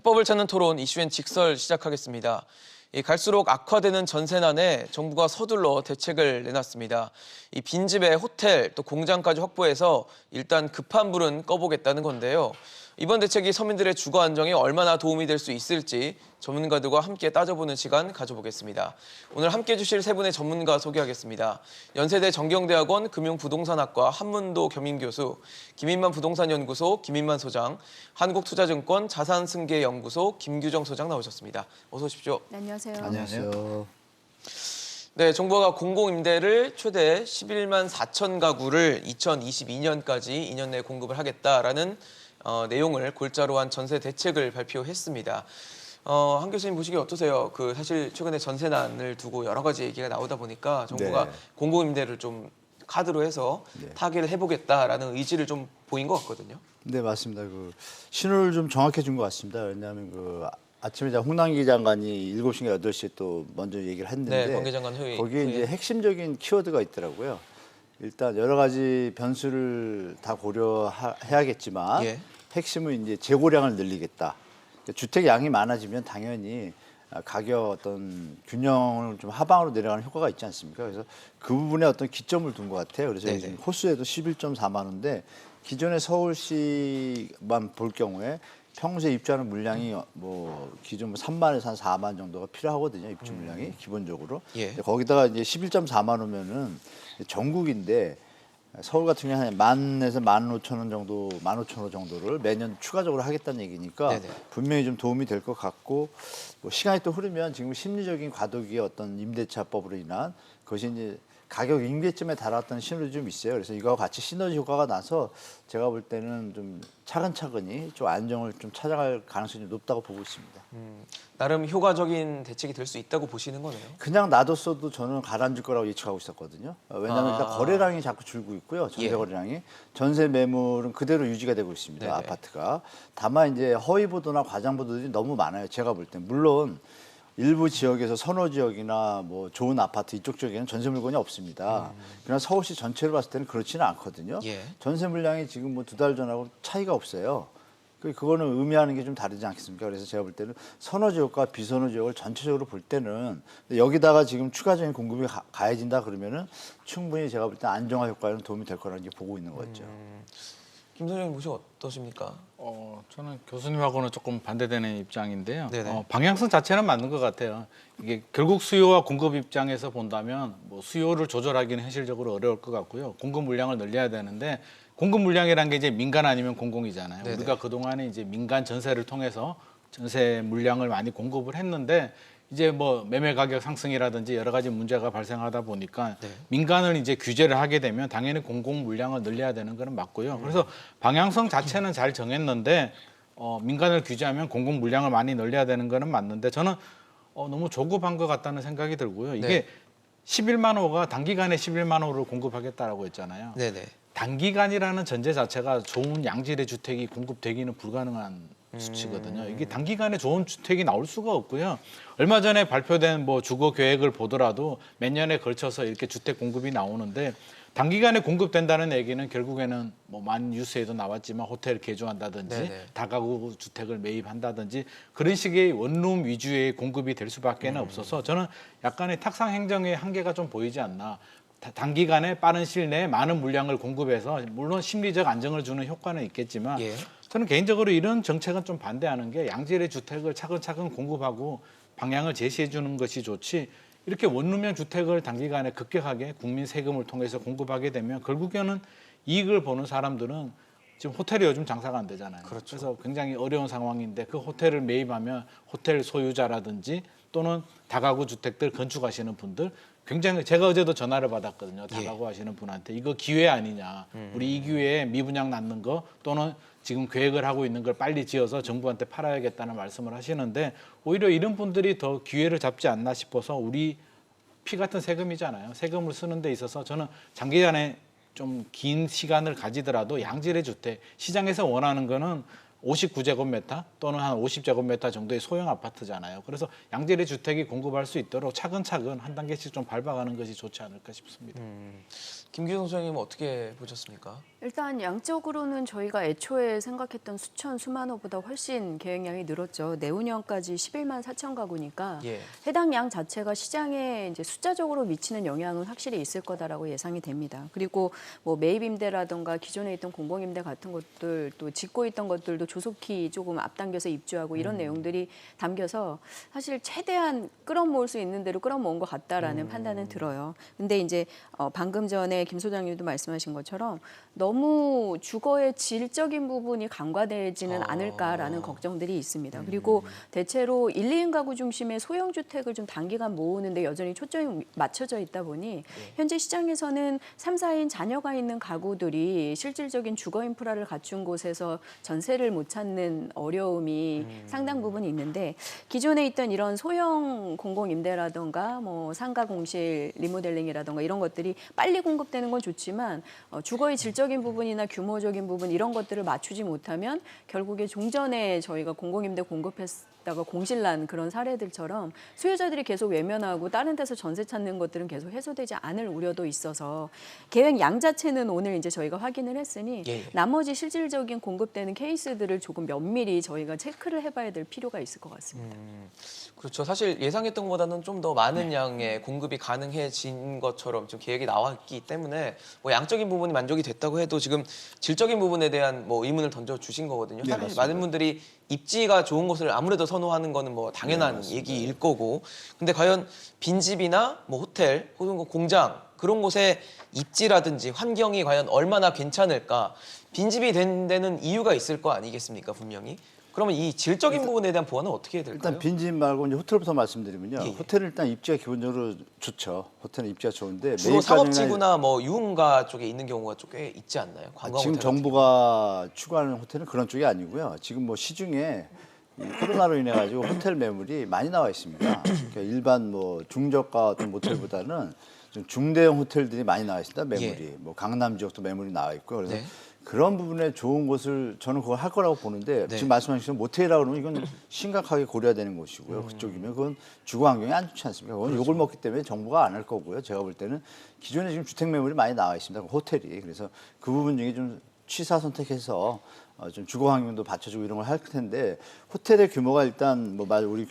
해법을 찾는 토론 이슈엔 직설 시작하겠습니다. 갈수록 악화되는 전세난에 정부가 서둘러 대책을 내놨습니다. 이 빈집에 호텔 또 공장까지 확보해서 일단 급한 불은 꺼보겠다는 건데요. 이번 대책이 서민들의 주거 안정에 얼마나 도움이 될 수 있을지 전문가들과 함께 따져보는 시간 가져보겠습니다. 오늘 함께해 주실 세 분의 전문가 소개하겠습니다. 연세대 정경대학원 금융부동산학과 한문도 겸임교수, 김인만 부동산연구소 김인만 소장, 한국투자증권 자산승계연구소 김규정 소장 나오셨습니다. 어서 오십시오. 네, 안녕하세요. 안녕하세요. 네, 정부가 공공임대를 최대 11만 4천 가구를 2022년까지 2년 내에 공급을 하겠다라는 내용을 골자로 한 전세 대책을 발표했습니다. 한 교수님 보시기에 어떠세요? 사실 최근에 전세난을 두고 여러 가지 얘기가 나오다 보니까 정부가 네. 공공임대를 좀 카드로 해서 타개를 해보겠다라는 의지를 좀 보인 것 같거든요. 네, 맞습니다. 신호를 좀 정확해 준 것 같습니다. 왜냐하면 아침에 홍남기 장관이 7시인가 8시에 또 먼저 얘기를 했는데 네, 관계장관 회의. 거기에 이제 핵심적인 키워드가 있더라고요. 일단 여러 가지 변수를 다 고려해야겠지만 예. 핵심은 이제 재고량을 늘리겠다. 주택 양이 많아지면 당연히 가격 어떤 균형을 좀 하방으로 내려가는 효과가 있지 않습니까? 그래서 그 부분에 어떤 기점을 둔 것 같아요. 그래서 네네. 지금 호수에도 11.4만 원인데 기존의 서울시만 볼 경우에 평소에 입주하는 물량이 기존 3만에서 한 4만 정도가 필요하거든요. 입주 물량이 기본적으로. 예. 거기다가 이제 11.4만 원면은 전국인데 서울 같은 경우는 한 10,000에서 15,000원 정도, 15,000원 정도를 매년 추가적으로 하겠다는 얘기니까 네네. 분명히 좀 도움이 될 것 같고 시간이 또 흐르면 지금 심리적인 과도기의 어떤 임대차법으로 인한 그것이 이제 가격 임계점에 달았던 신호도 좀 있어요. 그래서 이거와 같이 시너지 효과가 나서 제가 볼 때는 좀 차근차근히 좀 안정을 좀 찾아갈 가능성이 좀 높다고 보고 있습니다. 나름 효과적인 대책이 될 수 있다고 보시는 거네요. 그냥 놔뒀어도 저는 가라앉을 거라고 예측하고 있었거든요. 왜냐하면 일단 거래량이 자꾸 줄고 있고요. 전세 예. 거래량이. 전세 매물은 그대로 유지가 되고 있습니다. 네네. 아파트가. 다만 이제 허위 보도나 과장 보도들이 너무 많아요. 제가 볼 때. 물론 일부 지역에서 선호 지역이나 좋은 아파트 이쪽 지역에는 전세 물건이 없습니다. 그러나 서울시 전체로 봤을 때는 그렇지는 않거든요. 예. 전세 전세 물량이 지금 2달 전하고 차이가 없어요. 그거는 의미하는 게 좀 다르지 않겠습니까? 그래서 제가 볼 때는 선호 지역과 비선호 지역을 전체적으로 볼 때는 여기다가 지금 추가적인 공급이 가해진다 그러면은 충분히 제가 볼 때 안정화 효과에는 도움이 될 거라는 게 보고 있는 거죠. 김 소장님 보시기 어떠십니까? 저는 교수님하고는 조금 반대되는 입장인데요. 네네. 방향성 자체는 맞는 것 같아요. 이게 결국 수요와 공급 입장에서 본다면 수요를 조절하기는 현실적으로 어려울 것 같고요. 공급 물량을 늘려야 되는데 공급 물량이라는 게 이제 민간 아니면 공공이잖아요. 네네. 우리가 그동안에 이제 민간 전세를 통해서 전세 물량을 많이 공급을 했는데 이제 매매 가격 상승이라든지 여러 가지 문제가 발생하다 보니까 네. 민간을 이제 규제를 하게 되면 당연히 공공 물량을 늘려야 되는 거는 맞고요. 그래서 방향성 자체는 잘 정했는데 민간을 규제하면 공공 물량을 많이 늘려야 되는 거는 맞는데 저는 너무 조급한 것 같다는 생각이 들고요. 이게 네. 11만 호가 단기간에 11만 호를 공급하겠다라고 했잖아요. 네네. 단기간이라는 전제 자체가 좋은 양질의 주택이 공급되기는 불가능한 수치거든요. 이게 단기간에 좋은 주택이 나올 수가 없고요. 얼마 전에 발표된 주거 계획을 보더라도 몇 년에 걸쳐서 이렇게 주택 공급이 나오는데 단기간에 공급된다는 얘기는 결국에는 많은 뉴스에도 나왔지만 호텔 개조한다든지 네네. 다가구 주택을 매입한다든지 그런 식의 원룸 위주의 공급이 될 수밖에 없어서 저는 약간의 탁상 행정의 한계가 좀 보이지 않나. 단기간에 빠른 시일 내에 많은 물량을 공급해서 물론 심리적 안정을 주는 효과는 있겠지만 예. 저는 개인적으로 이런 정책은 좀 반대하는 게 양질의 주택을 차근차근 공급하고 방향을 제시해 주는 것이 좋지 이렇게 원룸형 주택을 단기간에 급격하게 국민 세금을 통해서 공급하게 되면 결국에는 이익을 보는 사람들은 지금 호텔이 요즘 장사가 안 되잖아요. 그렇죠. 그래서 굉장히 어려운 상황인데 그 호텔을 매입하면 호텔 소유자라든지 또는 다가구 주택들 건축하시는 분들 굉장히 제가 어제도 전화를 받았거든요. 다가구 하시는 분한테 이거 기회 아니냐. 우리 이 기회에 미분양 낳는 거 또는 지금 계획을 하고 있는 걸 빨리 지어서 정부한테 팔아야겠다는 말씀을 하시는데 오히려 이런 분들이 더 기회를 잡지 않나 싶어서 우리 피 같은 세금이잖아요. 세금을 쓰는 데 있어서 저는 장기간에 좀 긴 시간을 가지더라도 양질의 주택 시장에서 원하는 거는 59제곱미터 또는 한 50제곱미터 정도의 소형 아파트잖아요. 그래서 양질의 주택이 공급할 수 있도록 차근차근 한 단계씩 좀 밟아가는 것이 좋지 않을까 싶습니다. 김규성 소장님은 어떻게 보셨습니까? 일단 양적으로는 저희가 애초에 생각했던 수만호보다 훨씬 계획량이 늘었죠. 내후년까지 11만 4천 가구니까 예. 해당 양 자체가 시장에 이제 숫자적으로 미치는 영향은 확실히 있을 거다라고 예상이 됩니다. 그리고 뭐 매입 임대라든가 기존에 있던 공공임대 같은 것들 또 짓고 있던 것들도 조속히 조금 앞당겨서 입주하고 이런 내용들이 담겨서 사실 최대한 끌어모을 수 있는 대로 끌어모은 것 같다라는 판단은 들어요. 근데 이제 방금 전에 김 소장님도 말씀하신 것처럼 너무 주거의 질적인 부분이 간과되지는 않을까라는 걱정들이 있습니다. 그리고 대체로 1, 2인 가구 중심의 소형 주택을 좀 단기간 모으는데 여전히 초점이 맞춰져 있다 보니 현재 시장에서는 3, 4인 자녀가 있는 가구들이 실질적인 주거 인프라를 갖춘 곳에서 전세를 못 찾는 어려움이 상당 부분 있는데 기존에 있던 이런 소형 공공임대라든가 뭐 상가 공실 리모델링이라든가 이런 것들이 빨리 공급되는 건 좋지만 주거의 질적인 부분이나 규모적인 부분 이런 것들을 맞추지 못하면 결국에 종전에 저희가 공공임대 공급했다가 공실난 그런 사례들처럼 수요자들이 계속 외면하고 다른 데서 전세 찾는 것들은 계속 해소되지 않을 우려도 있어서 계획 양 자체는 오늘 이제 저희가 확인을 했으니 예. 나머지 실질적인 공급되는 케이스들을 조금 면밀히 저희가 체크를 해봐야 될 필요가 있을 것 같습니다. 그렇죠. 사실 예상했던 것보다는 좀 더 많은 양의 공급이 가능해진 것처럼 좀 계획이 나왔기 때문에 뭐 양적인 부분이 만족이 됐다고 해도 지금 질적인 부분에 대한 뭐 의문을 던져 주신 거거든요. 네, 사실 맞습니다. 많은 분들이 입지가 좋은 곳을 아무래도 선호하는 거는 뭐 당연한 맞습니다. 얘기일 거고. 근데 과연 빈집이나 뭐 호텔 혹은 뭐 공장 그런 곳의 입지라든지 환경이 과연 얼마나 괜찮을까? 빈집이 된 데는 이유가 있을 거 아니겠습니까, 분명히. 그러면 이 질적인 부분에 대한 보완은 어떻게 해야 될까요? 일단 빈집 말고 이제 호텔부터 말씀드리면요. 예, 예. 호텔은 일단 입지가 기본적으로 좋죠. 호텔은 입지가 좋은데 주로 매입 과정이나 상업지구나 뭐 유흥가 쪽에 있는 경우가 좀 꽤 있지 않나요? 관광 지금 호텔 같은 정부가 추구하는 호텔은 그런 쪽이 아니고요. 지금 뭐 시중에 이 코로나로 인해 가지고 호텔 매물이 많이 나와 있습니다. 그러니까 일반 뭐 중저가 어떤 모텔보다는 좀 중대형 호텔들이 많이 나와 있습니다. 매물이 뭐 강남 지역도 매물이 나와 있고 그래서 네. 그런 부분에 좋은 곳을 저는 그걸 할 거라고 보는데 네. 지금 말씀하신 것처럼 모텔이라고 그러면 이건 심각하게 고려해야 되는 것이고요. 그쪽이면 그건 주거 환경이 안 좋지 않습니까? 그건 욕을 먹기 때문에 정부가 안 할 거고요. 제가 볼 때는 기존에 지금 주택 매물이 많이 나와 있습니다. 호텔이. 그래서 그 부분 중에 좀 취사 선택해서 좀 주거 환경도 받쳐주고 이런 걸 할 텐데 호텔의 규모가 일단 뭐 우리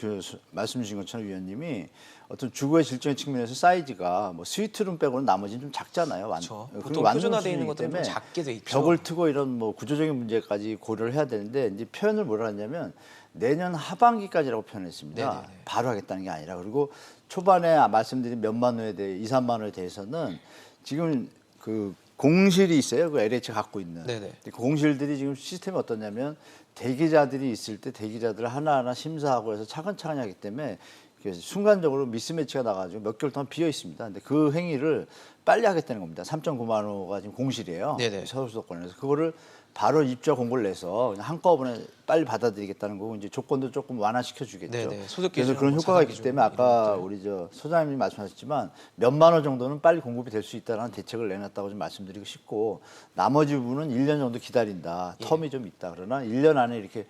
말씀 주신 것처럼 위원님이 어떤 주거의 질적인 측면에서 사이즈가 뭐 스위트룸 빼고는 나머지는 좀 작잖아요. 그렇죠. 그리고 보통 완전 표준화되어 있는 수준이기 것들은 좀 때문에 작게 돼 있죠. 벽을 트고 이런 뭐 구조적인 문제까지 고려를 해야 되는데 이제 표현을 뭐라 하냐면 내년 하반기까지라고 표현했습니다. 네네네. 바로 하겠다는 게 아니라 그리고 초반에 말씀드린 몇만 원에 대해 2, 3만 원에 대해서는 지금 그 공실이 있어요. 그 LH 갖고 있는. 네네. 그 공실들이 지금 시스템이 어떠냐면 대기자들이 있을 때 대기자들을 하나하나 심사하고 해서 차근차근히 하기 때문에 그래서 순간적으로 미스매치가 나가지고 몇 개월 동안 비어 있습니다. 근데 그 행위를 빨리 하겠다는 겁니다. 3.9만 호가 지금 공실이에요. 네네. 서울 수도권에서 그거를 바로 입주자 공고를 내서 그냥 한꺼번에 빨리 받아들이겠다는 거고 이제 조건도 조금 완화시켜 주겠죠. 네네. 소득 그래서 기준, 그런 뭐 효과가 자산 있기 기준 때문에 이런 아까 것들. 우리 저 소장님이 말씀하셨지만 몇만 원 정도는 빨리 공급이 될 수 있다는 대책을 내놨다고 좀 말씀드리고 싶고 나머지 부분은 1년 정도 기다린다. 예. 텀이 좀 있다. 그러나 1년 안에 이렇게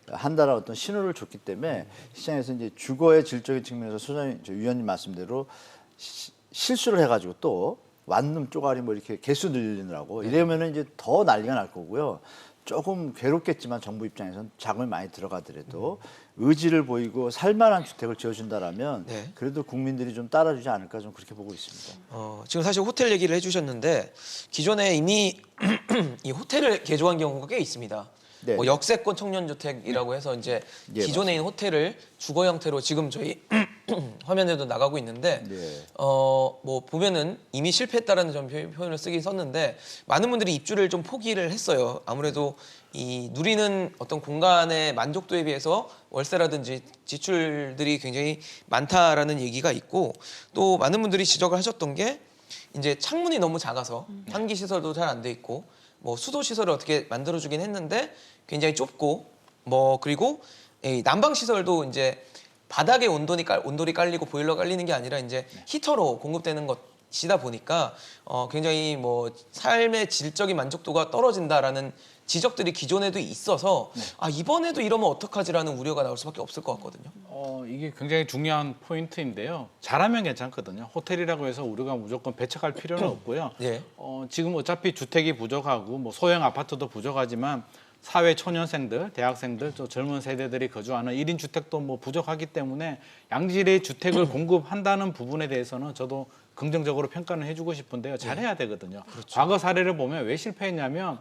한 달에 어떤 신호를 줬기 때문에 시장에서 이제 주거의 질적인 측면에서 소장님, 위원님 말씀대로 실수를 해가지고 또 완룸 쪼가리 뭐 이렇게 개수 늘리느라고 이러면은 이제 더 난리가 날 거고요. 조금 괴롭겠지만 정부 입장에서는 자금이 많이 들어가더라도 의지를 보이고 살만한 주택을 지어준다라면 네. 그래도 국민들이 좀 따라주지 않을까 좀 그렇게 보고 있습니다. 지금 사실 호텔 얘기를 해주셨는데 기존에 이미 이 호텔을 개조한 경우가 꽤 있습니다. 네. 뭐 역세권 청년주택이라고 해서 이제 예, 기존에 있는 호텔을 주거 형태로 지금 저희 화면에도 나가고 있는데 네. 뭐 보면은 이미 실패했다라는 좀 표현을 쓰긴 썼는데 많은 분들이 입주를 좀 포기를 했어요. 아무래도 이 누리는 어떤 공간의 만족도에 비해서 월세라든지 지출들이 굉장히 많다라는 얘기가 있고 또 많은 분들이 지적을 하셨던 게 이제 창문이 너무 작아서 환기 시설도 잘 안 돼 있고 뭐 수도 시설을 어떻게 만들어주긴 했는데 굉장히 좁고 뭐 그리고 이 난방 시설도 이제 바닥에 온돌이 깔리고 보일러 깔리는 게 아니라 이제 히터로 공급되는 것이다 보니까 굉장히 뭐 삶의 질적인 만족도가 떨어진다라는 지적들이 기존에도 있어서 아 이번에도 이러면 어떡하지라는 우려가 나올 수밖에 없을 것 같거든요. 이게 굉장히 중요한 포인트인데요. 잘하면 괜찮거든요. 호텔이라고 해서 우리가 무조건 배척할 필요는 없고요. 예. 지금 어차피 주택이 부족하고 뭐 소형 아파트도 부족하지만 사회 초년생들, 대학생들, 또 젊은 세대들이 거주하는 1인 주택도 뭐 부족하기 때문에 양질의 주택을 공급한다는 부분에 대해서는 저도 긍정적으로 평가는 해주고 싶은데요. 잘해야 되거든요. 과거 사례를 보면 왜 실패했냐면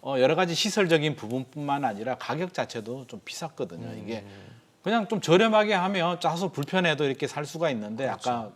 여러 가지 시설적인 부분뿐만 아니라 가격 자체도 좀 비쌌거든요. 이게 그냥 좀 저렴하게 하면 짜서 불편해도 이렇게 살 수가 있는데 아까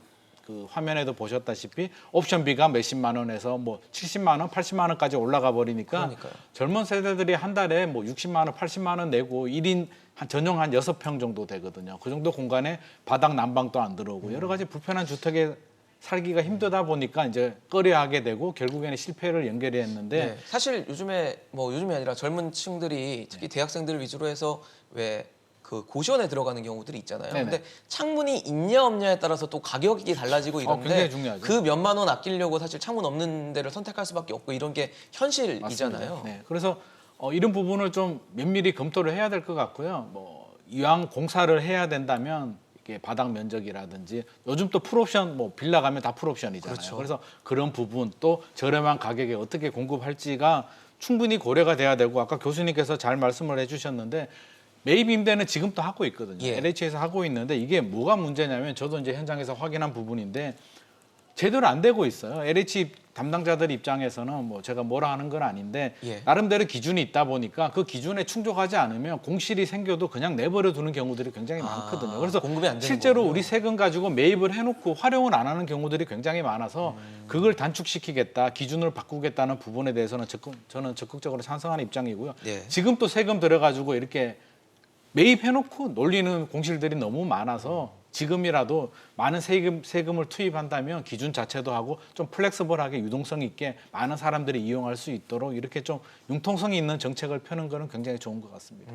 그 화면에도 보셨다시피 옵션비가 몇십만 원에서 뭐 70만 원, 80만 원까지 올라가 버리니까 그러니까요. 젊은 세대들이 한 달에 뭐 60만 원, 80만 원 내고 1인 전용 한 6평 정도 되거든요. 그 정도 공간에 바닥 난방도 안 들어오고 여러 가지 불편한 주택에 살기가 힘들다 보니까 이제 꺼려하게 되고 결국에는 실패를 연결이 했는데 네. 사실 요즘에 뭐 요즘이 아니라 젊은 층들이 특히 대학생들 위주로 해서 왜 그 고시원에 들어가는 경우들이 있잖아요. 네네. 근데 창문이 있냐 없냐에 따라서 또 가격이 달라지고 이런데 굉장히 중요하죠. 그 몇만 원 아끼려고 사실 창문 없는 데를 선택할 수밖에 없고 이런 게 현실이잖아요. 맞습니다. 네. 그래서 이런 부분을 좀 면밀히 검토를 해야 될 것 같고요. 뭐 이왕 공사를 해야 된다면 이게 바닥 면적이라든지 요즘 또 풀옵션 뭐 빌라 가면 다 풀옵션이잖아요. 그렇죠. 그래서 그런 부분 또 저렴한 가격에 어떻게 공급할지가 충분히 고려가 돼야 되고 아까 교수님께서 잘 말씀을 해주셨는데 매입 임대는 지금도 하고 있거든요. 예. LH에서 하고 있는데 이게 뭐가 문제냐면 저도 이제 현장에서 확인한 부분인데 제대로 안 되고 있어요. LH 담당자들 입장에서는 뭐 제가 뭐라 하는 건 아닌데 예. 나름대로 기준이 있다 보니까 그 기준에 충족하지 않으면 공실이 생겨도 그냥 내버려 두는 경우들이 굉장히 많거든요. 그래서 공급이 안 되는 실제로 거군요. 우리 세금 가지고 매입을 해놓고 활용을 안 하는 경우들이 굉장히 많아서 그걸 단축시키겠다, 기준을 바꾸겠다는 부분에 대해서는 저는 적극적으로 찬성하는 입장이고요. 예. 지금 또 세금 들어가지고 이렇게 매입해놓고 놀리는 공실들이 너무 많아서 지금이라도 많은 세금을 투입한다면 기준 자체도 하고 좀 플렉서블하게 유동성 있게 많은 사람들이 이용할 수 있도록 이렇게 좀 융통성이 있는 정책을 펴는 거는 굉장히 좋은 것 같습니다.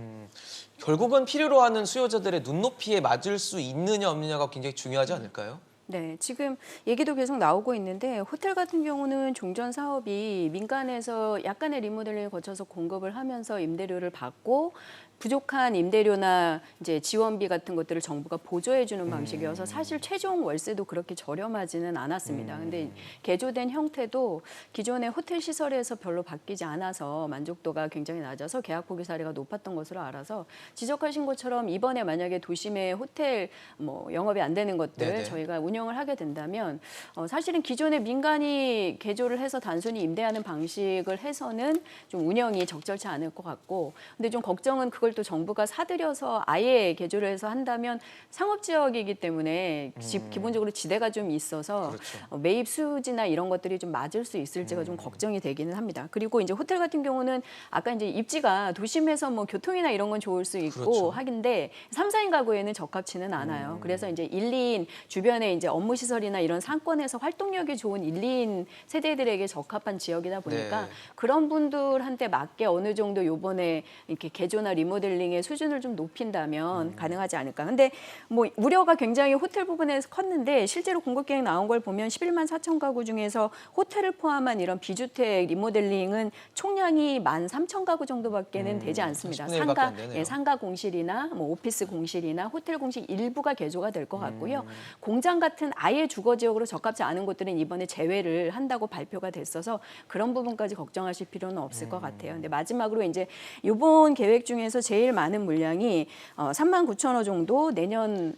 결국은 필요로 하는 수요자들의 눈높이에 맞을 수 있느냐 없느냐가 굉장히 중요하지 않을까요? 네, 지금 얘기도 계속 나오고 있는데 호텔 같은 경우는 종전 사업이 민간에서 약간의 리모델링을 거쳐서 공급을 하면서 임대료를 받고 부족한 임대료나 이제 지원비 같은 것들을 정부가 보조해 주는 방식이어서 사실 최종 월세도 그렇게 저렴하지는 않았습니다. 근데 개조된 형태도 기존의 호텔 시설에서 별로 바뀌지 않아서 만족도가 굉장히 낮아서 계약 포기 사례가 높았던 것으로 알아서 지적하신 것처럼 이번에 만약에 도심의 호텔 뭐 영업이 안 되는 것들 네네. 저희가 운영을 하게 된다면 사실은 기존에 민간이 개조를 해서 단순히 임대하는 방식을 해서는 좀 운영이 적절치 않을 것 같고 근데 좀 걱정은 그걸 또 정부가 사들여서 아예 개조를 해서 한다면 상업지역이기 때문에 기본적으로 지대가 좀 있어서 그렇죠. 매입 수지나 이런 것들이 좀 맞을 수 있을지가 좀 걱정이 되기는 합니다. 그리고 이제 호텔 같은 경우는 아까 이제 입지가 도심에서 뭐 교통이나 이런 건 좋을 수 있고 그렇죠. 하긴데 3, 4인 가구에는 적합치는 않아요. 그래서 이제 1, 2인 주변에 이제 업무 시설이나 이런 상권에서 활동력이 좋은 1, 2인 세대들에게 적합한 지역이다 보니까 네. 그런 분들한테 맞게 어느 정도 요번에 이렇게 개조나 리모델링의 수준을 좀 높인다면 가능하지 않을까. 근데 뭐 우려가 굉장히 호텔 부분에서 컸는데 실제로 공급 계획 나온 걸 보면 11만 4천 가구 중에서 호텔을 포함한 이런 비주택 리모델링은 총량이 13,000 가구 정도밖에는 되지 않습니다. 10분의 1밖에 안 되네요. 상가 공실이나 뭐 오피스 공실이나 호텔 공실 일부가 개조가 될 것 같고요. 공장 같은 아예 주거 지역으로 적합지 않은 곳들은 이번에 제외를 한다고 발표가 됐어서 그런 부분까지 걱정하실 필요는 없을 것 같아요. 근데 마지막으로 이제 이번 계획 중에서 제일 많은 물량이 39,000호 정도 내년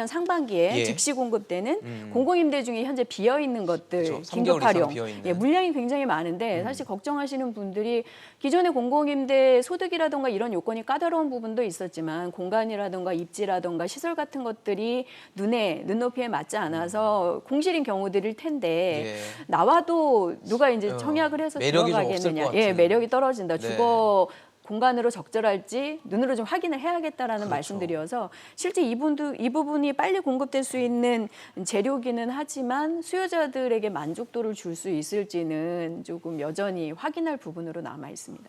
상반기에 예. 즉시 공급되는 공공임대 중에 현재 비어 있는 것들 그렇죠. 3개월 긴급 이상 활용 비어있는. 예, 물량이 굉장히 많은데 사실 걱정하시는 분들이 기존의 공공임대 소득이라든가 이런 요건이 까다로운 부분도 있었지만 공간이라든가 입지라든가 시설 같은 것들이 눈높이에 맞지 않아서 공실인 경우들일 텐데 예. 나와도 누가 이제 청약을 해서 매력이 좀 없을 들어가겠느냐. 것 예, 같은. 매력이 떨어진다. 네. 주거 공간으로 적절할지 눈으로 좀 확인을 해야겠다라는 그렇죠. 말씀드려서 실제 이 부분이 빨리 공급될 수 있는 재료기는 하지만 수요자들에게 만족도를 줄 수 있을지는 조금 여전히 확인할 부분으로 남아 있습니다.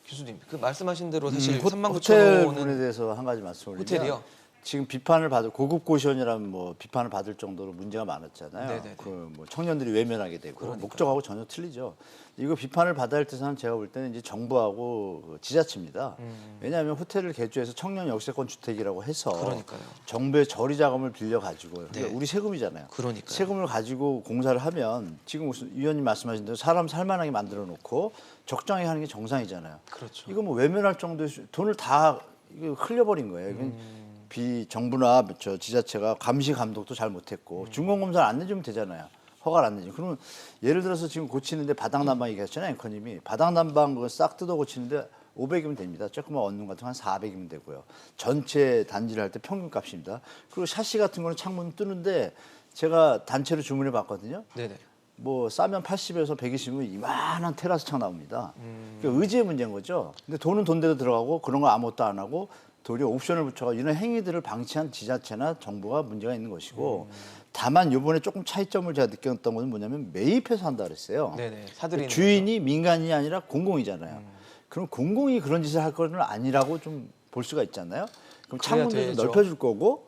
교수님 그 말씀하신 대로 사실 호텔 39,000호는 부분에 대해서 한 가지 말씀을 호텔이요? 지금 비판을 받을 고급 고시원이라면 뭐 비판을 받을 정도로 문제가 많았잖아요. 네네네. 그 뭐 청년들이 외면하게 되고 그러니까요. 목적하고 전혀 틀리죠. 이거 비판을 받아야 할 뜻은 제가 볼 때는 이제 정부하고 그 지자체입니다. 왜냐하면 호텔을 개조해서 청년 역세권 주택이라고 해서 그러니까요. 정부의 저리 자금을 빌려 가지고 네. 우리 세금이잖아요. 그러니까요. 세금을 가지고 공사를 하면 지금 무슨 위원님 말씀하신 대로 사람 살만하게 만들어 놓고 적당히 하는 게 정상이잖아요. 그렇죠. 이거 뭐 외면할 정도의 돈을 다 이거 흘려버린 거예요. 이건 정부나 저 지자체가 감시 감독도 잘 못했고 준공 검사를 안 내주면 되잖아요. 허가를 안 내지. 그러면 예를 들어서 지금 고치는데 바닥 난방 얘기하셨잖아요, 앵커님이. 바닥 난방 그거 싹 뜯어 고치는데 500이면 됩니다. 조그만 원룸 같은 거 한 400이면 되고요. 전체 단지를 할 때 평균 값입니다. 그리고 샤시 같은 거는 창문 뜨는데 제가 단체로 주문해 봤거든요. 네네. 뭐 싸면 80에서 120이면 이만한 테라스 창 나옵니다. 그러니까 의지의 문제인 거죠. 근데 돈은 돈대로 들어가고 그런 거 아무것도 안 하고 도리어 옵션을 붙여가 이런 행위들을 방치한 지자체나 정부가 문제가 있는 것이고 다만 이번에 조금 차이점을 제가 느꼈던 것은 뭐냐면 매입해서 한다 그랬어요. 네네. 사들이는 주인이 민간이 아니라 공공이잖아요. 그럼 공공이 그런 짓을 할 거는 아니라고 좀 볼 수가 있잖아요. 그럼 그래야 창문도 좀 되죠. 넓혀줄 거고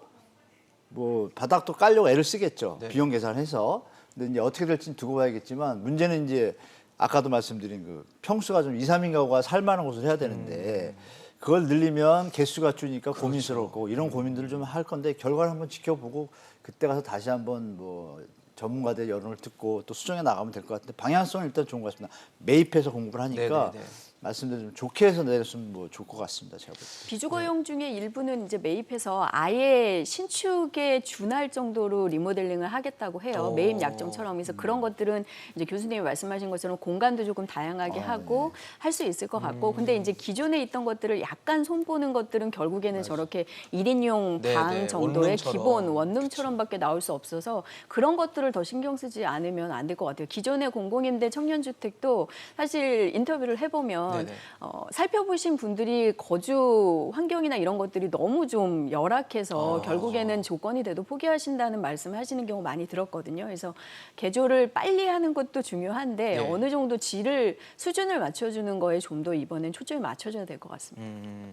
뭐 바닥도 깔려고 애를 쓰겠죠. 네. 비용 계산해서. 근데 이제 어떻게 될지는 두고 봐야겠지만 문제는 이제 아까도 말씀드린 그 평수가 좀 2, 3인 가구가 살 만한 곳을 해야 되는데 그걸 늘리면 개수가 줄니까 고민스러울 거고 이런 고민들을 좀 할 건데 결과를 한번 지켜보고 그때 가서 다시 한번 뭐 전문가들 여론을 듣고 또 수정해 나가면 될 것 같은데 방향성은 일단 좋은 것 같습니다. 매입해서 공급을 하니까 네네네. 말씀대로 좀 좋게 해서 내렸으면 뭐 좋을 것 같습니다. 제가 볼 때. 비주거용 중에 일부는 이제 매입해서 아예 신축에 준할 정도로 리모델링을 하겠다고 해요. 오. 매입 약정처럼. 그래서 그런 것들은 이제 교수님이 말씀하신 것처럼 공간도 조금 다양하게 하고 할 수 있을 것 같고. 근데 이제 기존에 있던 것들을 약간 손보는 것들은 결국에는 저렇게 1인용 네, 방 네. 정도의 원룸처럼. 기본 원룸처럼밖에 나올 수 없어서 그런 것들을 더 신경 쓰지 않으면 안 될 것 같아요. 기존의 공공임대 청년주택도 사실 인터뷰를 해보면 네네. 살펴보신 분들이 거주 환경이나 이런 것들이 너무 좀 열악해서 아. 결국에는 조건이 돼도 포기하신다는 말씀을 하시는 경우 많이 들었거든요. 그래서 개조를 빨리 하는 것도 중요한데 네. 어느 정도 수준을 맞춰주는 거에 좀 더 이번엔 초점을 맞춰줘야 될 것 같습니다.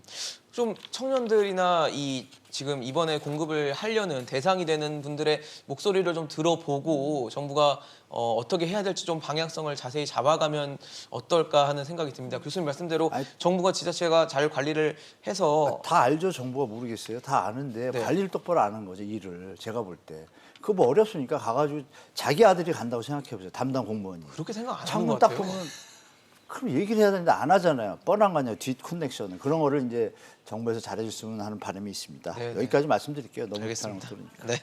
좀 청년들이나 이 지금 이번에 공급을 하려는 대상이 되는 분들의 목소리를 좀 들어보고 정부가 어떻게 해야 될지 좀 방향성을 자세히 잡아가면 어떨까 하는 생각이 듭니다. 교수님 말씀대로 아니, 정부가 지자체가 잘 관리를 해서 다 알죠. 정부가 모르겠어요. 다 아는데 네. 관리를 똑바로 안 하는 거죠. 일을 제가 볼 때. 그거 뭐 어렵습니까? 가가지고 자기 아들이 간다고 생각해 보세요. 담당 공무원이. 그렇게 생각 안 하는 창문 것 딱 같아요. 보면 그럼 얘기를 해야 되는데 안 하잖아요. 뻔한 거 아니에요. 뒷 커넥션은. 그런 거를 이제 정부에서 잘해줬으면 하는 바람이 있습니다. 네네. 여기까지 말씀드릴게요. 너무 알겠습니다. 불편한 소리니까. 네.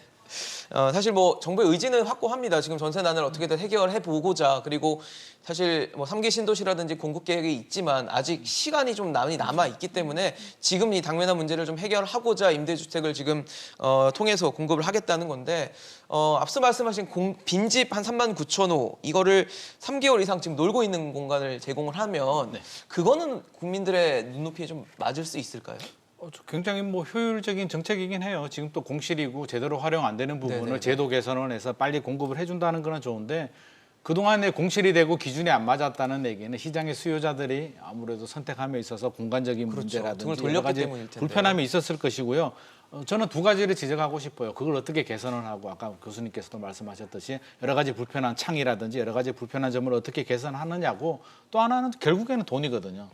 사실 뭐 정부의 의지는 확고합니다. 지금 전세난을 어떻게든 해결해 보고자. 그리고 사실 뭐 3기 신도시라든지 공급 계획이 있지만 아직 시간이 좀 많이 남아 있기 때문에 지금 이 당면한 문제를 좀 해결하고자 임대주택을 지금 통해서 공급을 하겠다는 건데 앞서 말씀하신 빈집 한 3만 9천 호 이거를 3개월 이상 지금 놀고 있는 공간을 제공을 하면 그거는 국민들의 눈높이에 좀 맞을 수 있을까요? 굉장히 뭐 효율적인 정책이긴 해요. 지금 또 공실이고 제대로 활용 안 되는 부분을 네네네. 제도 개선을 해서 빨리 공급을 해준다는 건 좋은데 그동안에 공실이 되고 기준이 안 맞았다는 얘기는 시장의 수요자들이 아무래도 선택함에 있어서 공간적인 그렇죠. 문제라든지 등을 여러 돌렸기 가지 때문일 텐데요. 불편함이 있었을 것이고요. 저는 두 가지를 지적하고 싶어요. 그걸 어떻게 개선을 하고 아까 교수님께서도 말씀하셨듯이 여러 가지 불편한 창이라든지 여러 가지 불편한 점을 어떻게 개선하느냐고 또 하나는 결국에는 돈이거든요.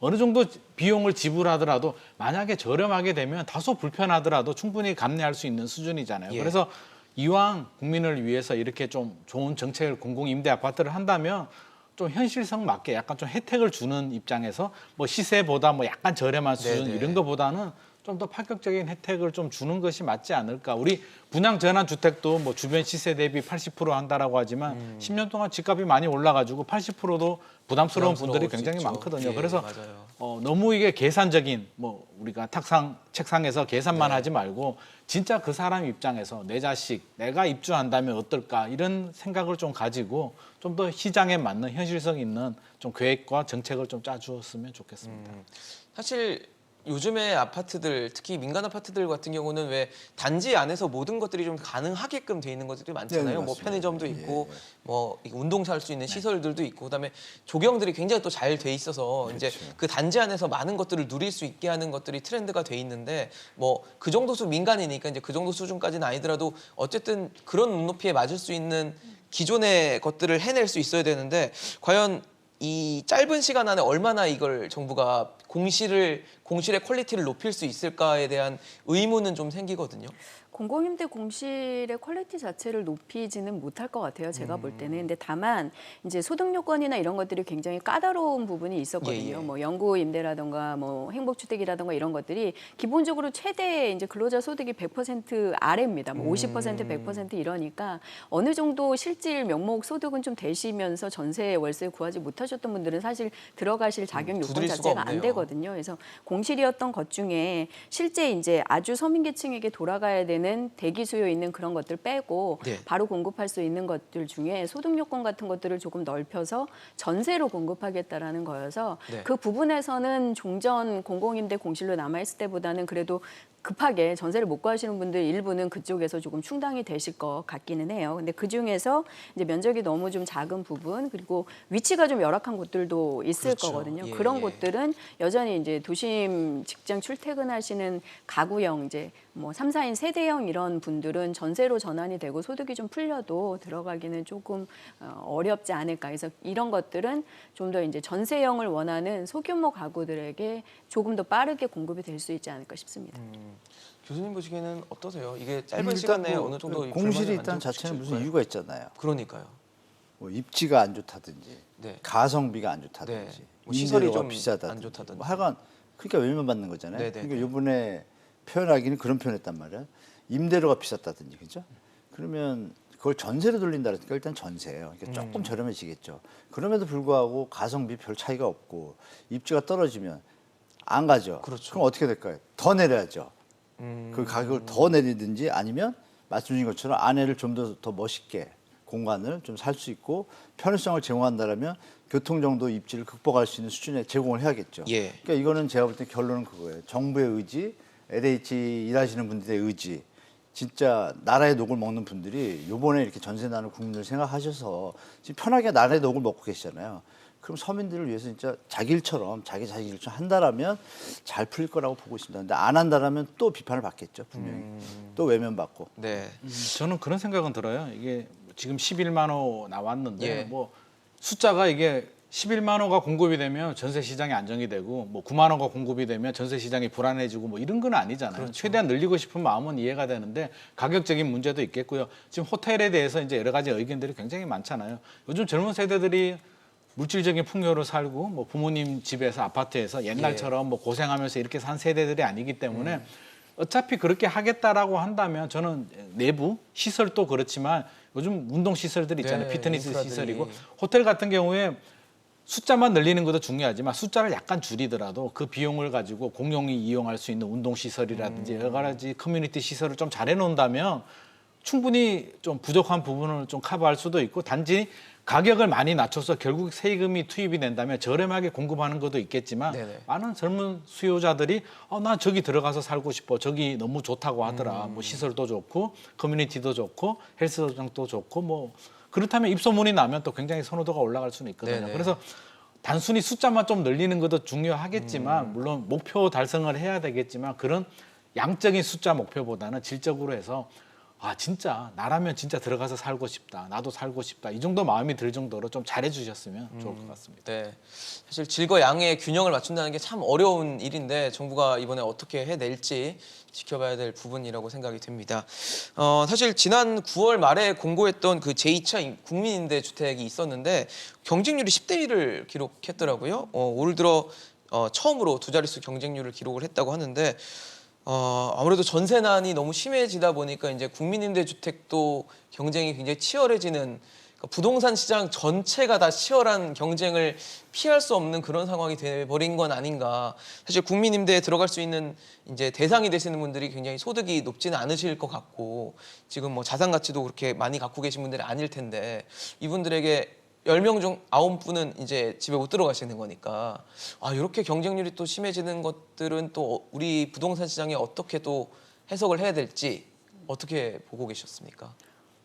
어느 정도 비용을 지불하더라도 만약에 저렴하게 되면 다소 불편하더라도 충분히 감내할 수 있는 수준이잖아요. 예. 그래서 이왕 국민을 위해서 이렇게 좀 좋은 정책을 공공임대 아파트를 한다면 좀 현실성 맞게 약간 좀 혜택을 주는 입장에서 뭐 시세보다 뭐 약간 저렴한 수준 네네. 이런 거보다는 좀 더 파격적인 혜택을 좀 주는 것이 맞지 않을까. 우리 분양 전환 주택도 뭐 주변 시세 대비 80% 한다라고 하지만 10년 동안 집값이 많이 올라가지고 80%도 부담스러운 분들이 부담스러울 수 굉장히 있죠. 많거든요. 예, 그래서 맞아요. 너무 이게 계산적인 뭐 우리가 책상에서 계산만 네. 하지 말고 진짜 그 사람 입장에서 내 자식 내가 입주한다면 어떨까 이런 생각을 좀 가지고 좀 더 시장에 맞는 현실성 있는 좀 계획과 정책을 좀 짜주었으면 좋겠습니다. 사실 요즘에 아파트들, 특히 민간 아파트들 같은 경우는 왜 단지 안에서 모든 것들이 좀 가능하게끔 돼 있는 것들이 많잖아요. 네, 뭐 맞습니다. 편의점도 예, 있고 예. 뭐 운동사 할 수 있는 시설들도 있고 그다음에 조경들이 굉장히 또 잘 돼 있어서 이제 그렇죠. 그 단지 안에서 많은 것들을 누릴 수 있게 하는 것들이 트렌드가 돼 있는데 뭐 그 정도 수 민간이니까 이제 그 정도 수준까지는 아니더라도 어쨌든 그런 눈높이에 맞을 수 있는 기존의 것들을 해낼 수 있어야 되는데 과연 이 짧은 시간 안에 얼마나 이걸 정부가 공실의 퀄리티를 높일 수 있을까에 대한 의문은 좀 생기거든요. 공공임대 공실의 퀄리티 자체를 높이지는 못할 것 같아요. 제가 볼 때는. 근데 다만 이제 소득 요건이나 이런 것들이 굉장히 까다로운 부분이 있었거든요. 예, 예. 뭐 영구 임대라든가 뭐 행복주택이라든가 이런 것들이 기본적으로 최대 이제 근로자 소득이 100% 아래입니다. 뭐 50%, 100% 이러니까 어느 정도 실질 명목 소득은 좀 되시면서 전세 월세 구하지 못하셨던 분들은 사실 들어가실 자격 요건 두드릴 수가 자체가 안 없네요. 되거든요. 그래서 공실이었던 것 중에 실제 이제 아주 서민계층에게 돌아가야 되는 대기 수요 있는 그런 것들 빼고 네. 바로 공급할 수 있는 것들 중에 소득 요건 같은 것들을 조금 넓혀서 전세로 공급하겠다라는 거여서 네. 그 부분에서는 종전 공공임대 공실로 남아있을 때보다는 그래도 급하게 전세를 못 구하시는 분들 일부는 그쪽에서 조금 충당이 되실 것 같기는 해요. 근데 그 중에서 이제 면적이 너무 좀 작은 부분 그리고 위치가 좀 열악한 곳들도 있을 그렇죠. 거거든요. 예, 그런 예. 곳들은 여전히 이제 도심 직장 출퇴근하시는 가구형 이제 뭐 3, 4인 세대형 이런 분들은 전세로 전환이 되고 소득이 좀 풀려도 들어가기는 조금 어렵지 않을까. 그래서 이런 것들은 좀 더 이제 전세형을 원하는 소규모 가구들에게 조금 더 빠르게 공급이 될 수 있지 않을까 싶습니다. 교수님 보시기에는 어떠세요? 이게 짧은 일단 시간 내에 뭐 어느 정도 이 공실이 불만을 있다는 자체는 무슨 만족시킬까요? 이유가 있잖아요. 그러니까요. 뭐 입지가 안 좋다든지, 네. 가성비가 안 좋다든지, 네. 뭐 시설이 임대료가 좀 비싸다든지, 안 좋다든지. 뭐 하여간 그러니까 외면받는 거잖아요. 네, 네, 그러니까 네. 이번에 표현하기는 그런 표현했단 말이야. 임대료가 비쌌다든지, 그죠? 그러면 그걸 전세로 돌린다 그러니까 일단 전세예요. 그러니까 조금 저렴해지겠죠. 그럼에도 불구하고 가성비 별 차이가 없고 입지가 떨어지면 안 가죠. 그렇죠. 그럼 어떻게 될까요? 더 내려야죠. 그 가격을 더 내리든지 아니면 말씀 주신 것처럼 안에를 좀 더 멋있게 공간을 좀 살 수 있고 편의성을 제공한다면 교통 정도 입지를 극복할 수 있는 수준에 제공을 해야겠죠. 예. 그러니까 이거는 제가 볼 때 결론은 그거예요. 정부의 의지, LH 일하시는 분들의 의지, 진짜 나라의 녹을 먹는 분들이 요번에 이렇게 전세 나는 국민을 생각하셔서 지금 편하게 나라의 녹을 먹고 계시잖아요. 그럼 서민들을 위해서 진짜 자기 일처럼 자기 일처럼 한다라면 잘 풀릴 거라고 보고 있습니다. 근데 안 한다라면 또 비판을 받겠죠, 분명히. 또 외면받고. 네. 저는 그런 생각은 들어요. 이게 지금 11만 호 나왔는데 예. 뭐 숫자가 이게 11만 호가 공급이 되면 전세 시장이 안정이 되고 뭐 9만 호가 공급이 되면 전세 시장이 불안해지고 뭐 이런 건 아니잖아요. 그렇죠. 최대한 늘리고 싶은 마음은 이해가 되는데 가격적인 문제도 있겠고요. 지금 호텔에 대해서 이제 여러 가지 의견들이 굉장히 많잖아요. 요즘 젊은 세대들이 물질적인 풍요로 살고 뭐 부모님 집에서 아파트에서 옛날처럼 뭐 고생하면서 이렇게 산 세대들이 아니기 때문에 어차피 그렇게 하겠다라고 한다면 저는 내부 시설도 그렇지만 요즘 운동 시설들 있잖아요. 네, 피트니스 인프라들이. 시설이고 호텔 같은 경우에 숫자만 늘리는 것도 중요하지만 숫자를 약간 줄이더라도 그 비용을 가지고 공용이 이용할 수 있는 운동 시설이라든지 여러 가지 커뮤니티 시설을 좀 잘 해놓는다면 충분히 좀 부족한 부분을 좀 커버할 수도 있고 단지 가격을 많이 낮춰서 결국 세금이 투입이 된다면 저렴하게 공급하는 것도 있겠지만 네네. 많은 젊은 수요자들이 난 저기 들어가서 살고 싶어. 저기 너무 좋다고 하더라. 뭐 시설도 좋고 커뮤니티도 좋고 헬스장도 좋고 뭐 그렇다면 입소문이 나면 또 굉장히 선호도가 올라갈 수는 있거든요. 네네. 그래서 단순히 숫자만 좀 늘리는 것도 중요하겠지만 물론 목표 달성을 해야 되겠지만 그런 양적인 숫자 목표보다는 질적으로 해서 진짜 나라면 진짜 들어가서 살고 싶다. 나도 살고 싶다. 이 정도 마음이 들 정도로 좀 잘해주셨으면 좋을 것 같습니다. 네. 사실 질과 양의 균형을 맞춘다는 게 참 어려운 일인데 정부가 이번에 어떻게 해낼지 지켜봐야 될 부분이라고 생각이 됩니다. 사실 지난 9월 말에 공고했던 그 제2차 국민임대주택이 있었는데 경쟁률이 10대 1을 기록했더라고요. 올 들어 처음으로 두 자릿수 경쟁률을 기록을 했다고 하는데 아무래도 전세난이 너무 심해지다 보니까 이제 국민임대주택도 경쟁이 굉장히 치열해지는 그러니까 부동산 시장 전체가 다 치열한 경쟁을 피할 수 없는 그런 상황이 돼버린 건 아닌가. 사실 국민임대에 들어갈 수 있는 이제 대상이 되시는 분들이 굉장히 소득이 높지는 않으실 것 같고 지금 뭐 자산 가치도 그렇게 많이 갖고 계신 분들이 아닐 텐데 이분들에게 10명 중 9분은 이제 집에 못 들어가시는 거니까 이렇게 경쟁률이 또 심해지는 것들은 또 우리 부동산 시장에 어떻게 또 해석을 해야 될지 어떻게 보고 계셨습니까?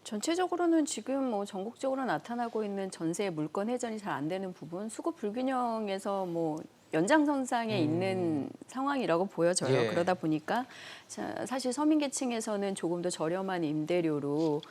전체적으로는 지금 뭐 전국적으로 나타나고 있는 전세 물건 회전이 잘 안 되는 부분, 수급 불균형에서 뭐 연장선상에 있는 상황이라고 보여져요. 예. 그러다 보니까 사실 서민계층에서는 조금 더 저렴한 임대료로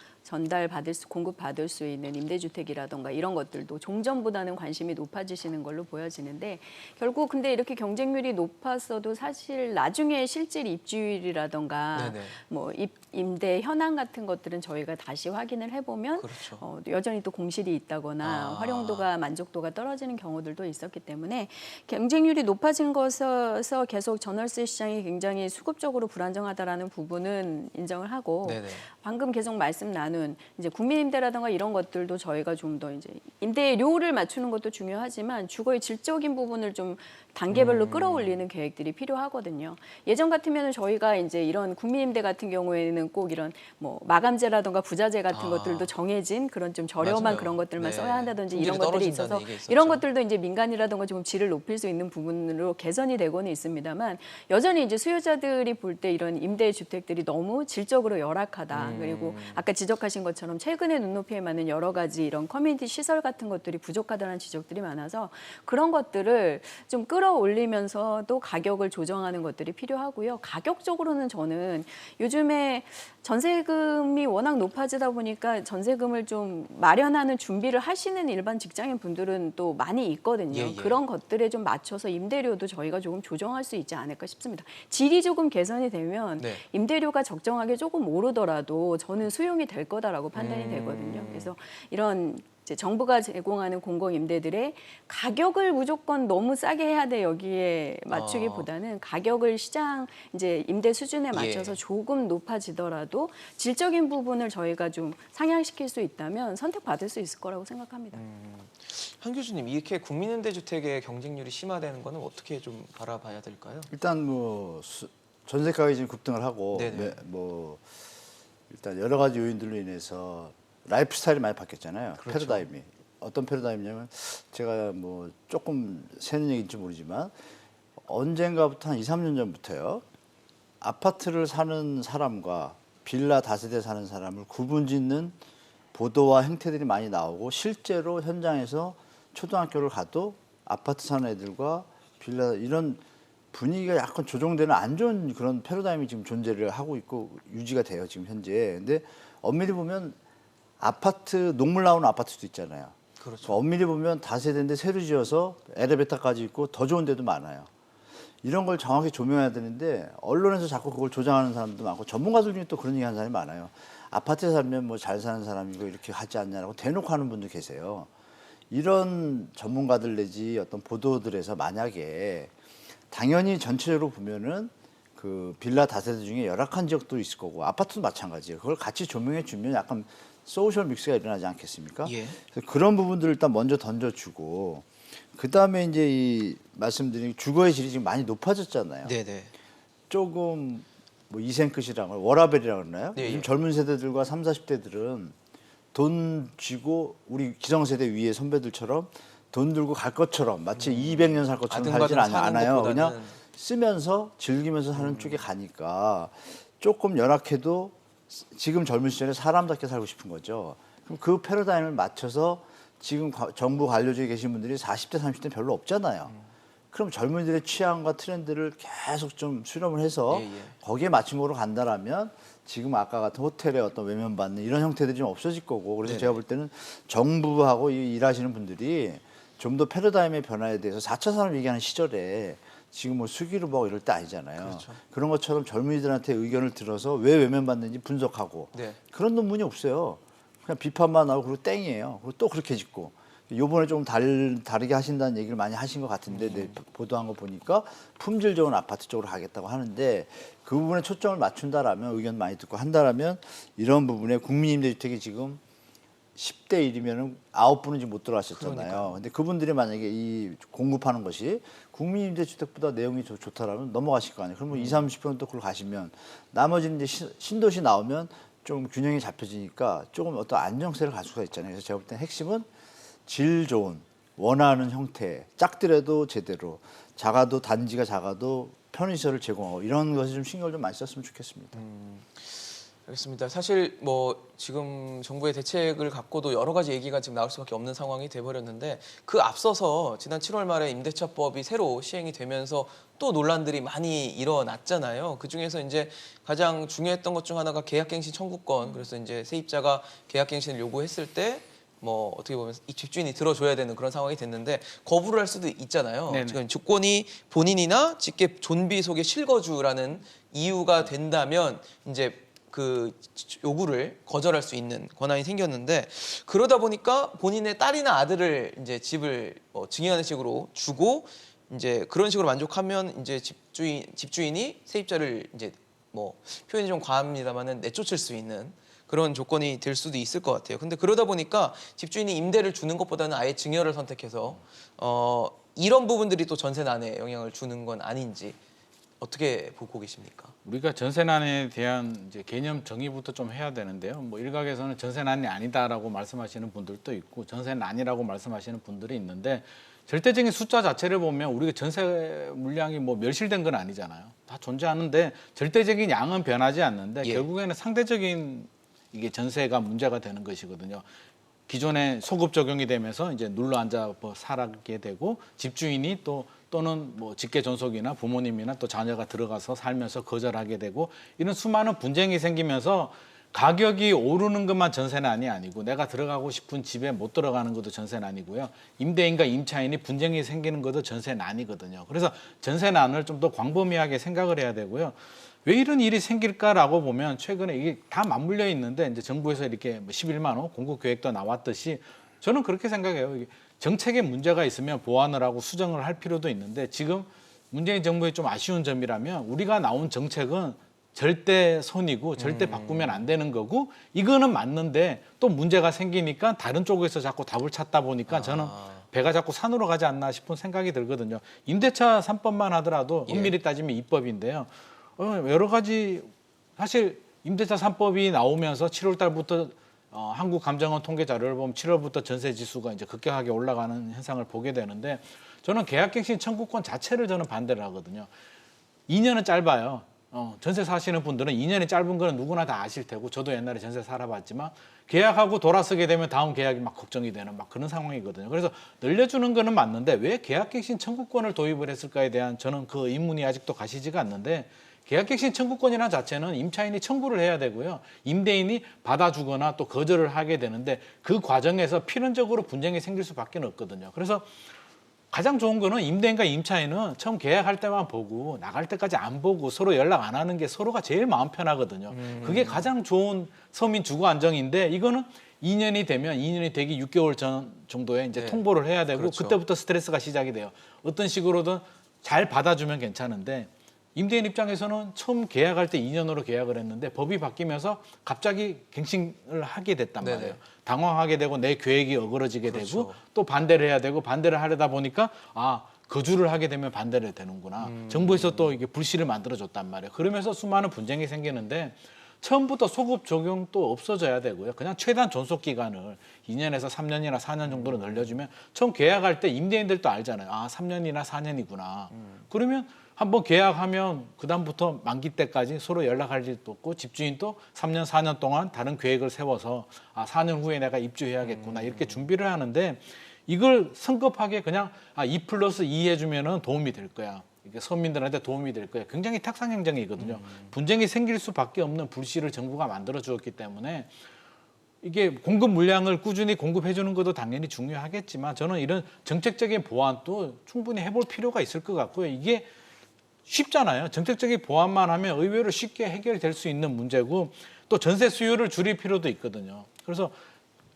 공급받을 수 있는 임대주택이라던가 이런 것들도 종전보다는 관심이 높아지시는 걸로 보여지는데 결국 근데 이렇게 경쟁률이 높았어도 사실 나중에 실질 입주율이라던가 네네. 뭐 임대 현황 같은 것들은 저희가 다시 확인을 해보면 그렇죠. 여전히 또 공실이 있다거나 활용도가 만족도가 떨어지는 경우들도 있었기 때문에 경쟁률이 높아진 것에서 계속 전월세 시장이 굉장히 수급적으로 불안정하다라는 부분은 인정을 하고 네네. 방금 계속 말씀 나눈 이제 국민임대라든가 이런 것들도 저희가 좀 더 이제 임대료를 맞추는 것도 중요하지만 주거의 질적인 부분을 좀 단계별로 끌어올리는 계획들이 필요하거든요. 예전 같으면 저희가 이제 이런 국민임대 같은 경우에는 꼭 이런 뭐 마감제라든가 부자재 같은 것들도 정해진 그런 좀 저렴한 맞아요. 그런 것들만 네. 써야 한다든지 품질이 이런 것들이 떨어진다는 있어서 얘기가 있었죠. 이런 것들도 이제 민간이라든가 좀 질을 높일 수 있는 부분으로 개선이 되고는 있습니다만 여전히 이제 수요자들이 볼 때 이런 임대 주택들이 너무 질적으로 열악하다. 그리고 아까 지적하신 것처럼 최근에 눈높이에 맞는 여러 가지 이런 커뮤니티 시설 같은 것들이 부족하다는 지적들이 많아서 그런 것들을 좀 끌어올리면서도 가격을 조정하는 것들이 필요하고요. 가격적으로는 저는 요즘에 전세금이 워낙 높아지다 보니까 전세금을 좀 마련하는 준비를 하시는 일반 직장인 분들은 또 많이 있거든요. 예, 예. 그런 것들에 좀 맞춰서 임대료도 저희가 조금 조정할 수 있지 않을까 싶습니다. 질이 조금 개선이 되면 네. 임대료가 적정하게 조금 오르더라도 저는 수용이 될 거다라고 판단이 되거든요. 그래서 이런 이제 정부가 제공하는 공공임대들의 가격을 무조건 너무 싸게 해야 돼 여기에 맞추기보다는 가격을 시장 이제 임대 수준에 맞춰서 예. 조금 높아지더라도 질적인 부분을 저희가 좀 상향시킬 수 있다면 선택받을 수 있을 거라고 생각합니다. 한 교수님, 이렇게 국민임대주택의 경쟁률이 심화되는 거는 어떻게 좀 바라봐야 될까요? 일단 뭐 전세 가격이 지금 급등을 하고 네네. 뭐 일단 여러 가지 요인들로 인해서 라이프 스타일이 많이 바뀌었잖아요. 그렇죠. 패러다임이 어떤 패러다임이냐면 제가 뭐 조금 새는 얘기인지 모르지만 언젠가부터 한 2, 3년 전부터요. 아파트를 사는 사람과 빌라 다세대 사는 사람을 구분짓는 보도와 행태들이 많이 나오고 실제로 현장에서 초등학교를 가도 아파트 사는 애들과 빌라 이런 분위기가 약간 조정되는 안 좋은 그런 패러다임이 지금 존재를 하고 있고 유지가 돼요 지금 현재. 근데 엄밀히 보면 아파트 녹물 나오는 아파트도 있잖아요. 그렇죠. 엄밀히 보면 다세대인데 새로 지어서 엘리베이터까지 있고 더 좋은 데도 많아요. 이런 걸 정확히 조명해야 되는데 언론에서 자꾸 그걸 조장하는 사람도 많고 전문가들 중에 또 그런 얘기하는 사람이 많아요. 아파트에 살면 뭐 잘 사는 사람이고 이렇게 하지 않냐라고 대놓고 하는 분도 계세요. 이런 전문가들 내지 어떤 보도들에서 만약에 당연히 전체적으로 보면은 그 빌라 다세대 중에 열악한 지역도 있을 거고 아파트도 마찬가지예요. 그걸 같이 조명해 주면 약간 소셜 믹스가 일어나지 않겠습니까? 예. 그래서 그런 부분들을 일단 먼저 던져주고 그 다음에 이제 이 말씀드린 주거의 질이 지금 많이 높아졌잖아요. 네네. 조금 뭐 이생끝이라고 워라벨이라고 그러나요? 네, 요즘 예. 젊은 세대들과 30, 40대들은 돈 쥐고 우리 기성세대 위의 선배들처럼 돈 들고 갈 것처럼 마치 200년 살 것처럼 아등바등 살진 사는 않아요. 것보다는- 그냥 쓰면서 즐기면서 사는 쪽에 가니까 조금 열악해도 지금 젊은 시절에 사람답게 살고 싶은 거죠. 그럼 그 패러다임을 맞춰서 지금 정부 관료직에 계신 분들이 40대, 30대 별로 없잖아요. 그럼 젊은이들의 취향과 트렌드를 계속 좀 수렴을 해서 예, 예. 거기에 맞춘 거로 간다라면 지금 아까 같은 호텔의 어떤 외면받는 이런 형태들이 좀 없어질 거고 그래서 네네. 제가 볼 때는 정부하고 일하시는 분들이 좀 더 패러다임의 변화에 대해서 4차 산업 얘기하는 시절에 지금 뭐 수기로 뭐 이럴 때 아니잖아요. 그렇죠. 그런 것처럼 젊은이들한테 의견을 들어서 왜 외면받는지 분석하고 네. 그런 논문이 없어요. 그냥 비판만 하고 그리고 땡이에요. 그리고 또 그렇게 짓고 요번에 좀 다르게 하신다는 얘기를 많이 하신 것 같은데 네, 보도한 거 보니까 품질 좋은 아파트 쪽으로 가겠다고 하는데 그 부분에 초점을 맞춘다라면 의견 많이 듣고 한다라면 이런 부분에 국민임대주택이 지금 10대 1이면은 9분은 지금 못 들어가셨잖아요. 그러니까요. 근데 그분들이 만약에 이 공급하는 것이 국민임대주택보다 내용이 좋다라면 넘어가실 거 아니에요. 그러면 20, 30%는 또 그걸 가시면 나머지는 이제 신도시 나오면 좀 균형이 잡혀지니까 조금 어떤 안정세를 갈 수가 있잖아요. 그래서 제가 볼 때 핵심은 질 좋은 원하는 형태, 작더라도 제대로, 작아도 단지가 작아도 편의시설을 제공하고 이런 것에 좀 신경을 좀 많이 썼으면 좋겠습니다. 알겠습니다. 사실 뭐 지금 정부의 대책을 갖고도 여러 가지 얘기가 지금 나올 수밖에 없는 상황이 돼버렸는데 그 앞서서 지난 7월 말에 임대차법이 새로 시행이 되면서 또 논란들이 많이 일어났잖아요. 그 중에서 이제 가장 중요했던 것 중 하나가 계약갱신 청구권. 그래서 이제 세입자가 계약갱신을 요구했을 때 뭐 어떻게 보면 이 집주인이 들어줘야 되는 그런 상황이 됐는데 거부를 할 수도 있잖아요. 네네. 지금 주권이 본인이나 직계 존비 속의 실거주라는 이유가 된다면 이제 그 요구를 거절할 수 있는 권한이 생겼는데 그러다 보니까 본인의 딸이나 아들을 이제 집을 증여하는 식으로 주고 이제 그런 식으로 만족하면 이제 집주인이 세입자를 이제 뭐 표현이 좀 과합니다만은 내쫓을 수 있는 그런 조건이 될 수도 있을 것 같아요. 근데 그러다 보니까 집주인이 임대를 주는 것보다는 아예 증여를 선택해서 이런 부분들이 또 전세난에 영향을 주는 건 아닌지 어떻게 보고 계십니까? 우리가 전세난에 대한 이제 개념 정의부터 좀 해야 되는데요. 뭐 일각에서는 전세난이 아니다라고 말씀하시는 분들도 있고 전세난이라고 말씀하시는 분들이 있는데 절대적인 숫자 자체를 보면 우리가 전세 물량이 뭐 멸실된 건 아니잖아요. 다 존재하는데 절대적인 양은 변하지 않는데 예. 결국에는 상대적인 이게 전세가 문제가 되는 것이거든요. 기존에 소급 적용이 되면서 이제 눌러 앉아 살게 되고 집주인이 또는 뭐 직계 존속이나 부모님이나 또 자녀가 들어가서 살면서 거절하게 되고 이런 수많은 분쟁이 생기면서 가격이 오르는 것만 전세난이 아니고 내가 들어가고 싶은 집에 못 들어가는 것도 전세난이고요. 임대인과 임차인이 분쟁이 생기는 것도 전세난이거든요. 그래서 전세난을 좀 더 광범위하게 생각을 해야 되고요. 왜 이런 일이 생길까라고 보면 최근에 이게 다 맞물려 있는데 이제 정부에서 이렇게 11만 호 공급 계획도 나왔듯이 저는 그렇게 생각해요. 이게 정책에 문제가 있으면 보완을 하고 수정을 할 필요도 있는데 지금 문재인 정부의 좀 아쉬운 점이라면 우리가 나온 정책은 절대 선이고 절대 바꾸면 안 되는 거고 이거는 맞는데 또 문제가 생기니까 다른 쪽에서 자꾸 답을 찾다 보니까 저는 배가 자꾸 산으로 가지 않나 싶은 생각이 들거든요. 임대차 3법만 하더라도 엄밀히 따지면 입법인데요. 여러 가지 사실 임대차 3법이 나오면서 7월 달부터 한국감정원 통계 자료를 보면 7월부터 전세 지수가 이제 급격하게 올라가는 현상을 보게 되는데 저는 계약갱신 청구권 자체를 저는 반대를 하거든요. 2년은 짧아요. 전세 사시는 분들은 2년이 짧은 거는 누구나 다 아실 테고 저도 옛날에 전세 살아봤지만 계약하고 돌아서게 되면 다음 계약이 막 걱정이 되는 막 그런 상황이거든요. 그래서 늘려주는 거는 맞는데 왜 계약갱신 청구권을 도입을 했을까에 대한 저는 그 의문이 아직도 가시지가 않는데 계약갱신 청구권이라는 자체는 임차인이 청구를 해야 되고요. 임대인이 받아주거나 또 거절을 하게 되는데 그 과정에서 필연적으로 분쟁이 생길 수밖에 없거든요. 그래서 가장 좋은 거는 임대인과 임차인은 처음 계약할 때만 보고 나갈 때까지 안 보고 서로 연락 안 하는 게 서로가 제일 마음 편하거든요. 그게 가장 좋은 서민 주거 안정인데 이거는 2년이 되면 2년이 되기 6개월 전 정도에 이제 통보를 해야 되고 그렇죠. 그때부터 스트레스가 시작이 돼요. 어떤 식으로든 잘 받아주면 괜찮은데 임대인 입장에서는 처음 계약할 때 2년으로 계약을 했는데 법이 바뀌면서 갑자기 갱신을 하게 됐단 말이에요. 네네. 당황하게 되고 내 계획이 어그러지게 그렇죠. 되고 또 반대를 해야 되고 반대를 하려다 보니까 거주를 하게 되면 반대를 되는구나. 정부에서 또 이게 불씨를 만들어줬단 말이에요. 그러면서 수많은 분쟁이 생기는데 처음부터 소급 적용도 없어져야 되고요. 그냥 최단 존속 기간을 2년에서 3년이나 4년 정도로 늘려주면 처음 계약할 때 임대인들도 알잖아요. 3년이나 4년이구나. 그러면 한번 계약하면 그다음부터 만기 때까지 서로 연락할 일도 없고 집주인도 3년, 4년 동안 다른 계획을 세워서 4년 후에 내가 입주해야겠구나 이렇게 준비를 하는데 이걸 성급하게 그냥 2+2 해주면은 도움이 될 거야. 이게 서민들한테 도움이 될 거야. 굉장히 탁상행정이거든요. 분쟁이 생길 수밖에 없는 불씨를 정부가 만들어 주었기 때문에 이게 공급 물량을 꾸준히 공급해 주는 것도 당연히 중요하겠지만 저는 이런 정책적인 보완도 충분히 해볼 필요가 있을 것 같고요. 이게 쉽잖아요. 정책적인 보완만 하면 의외로 쉽게 해결될 수 있는 문제고 또 전세 수요를 줄일 필요도 있거든요. 그래서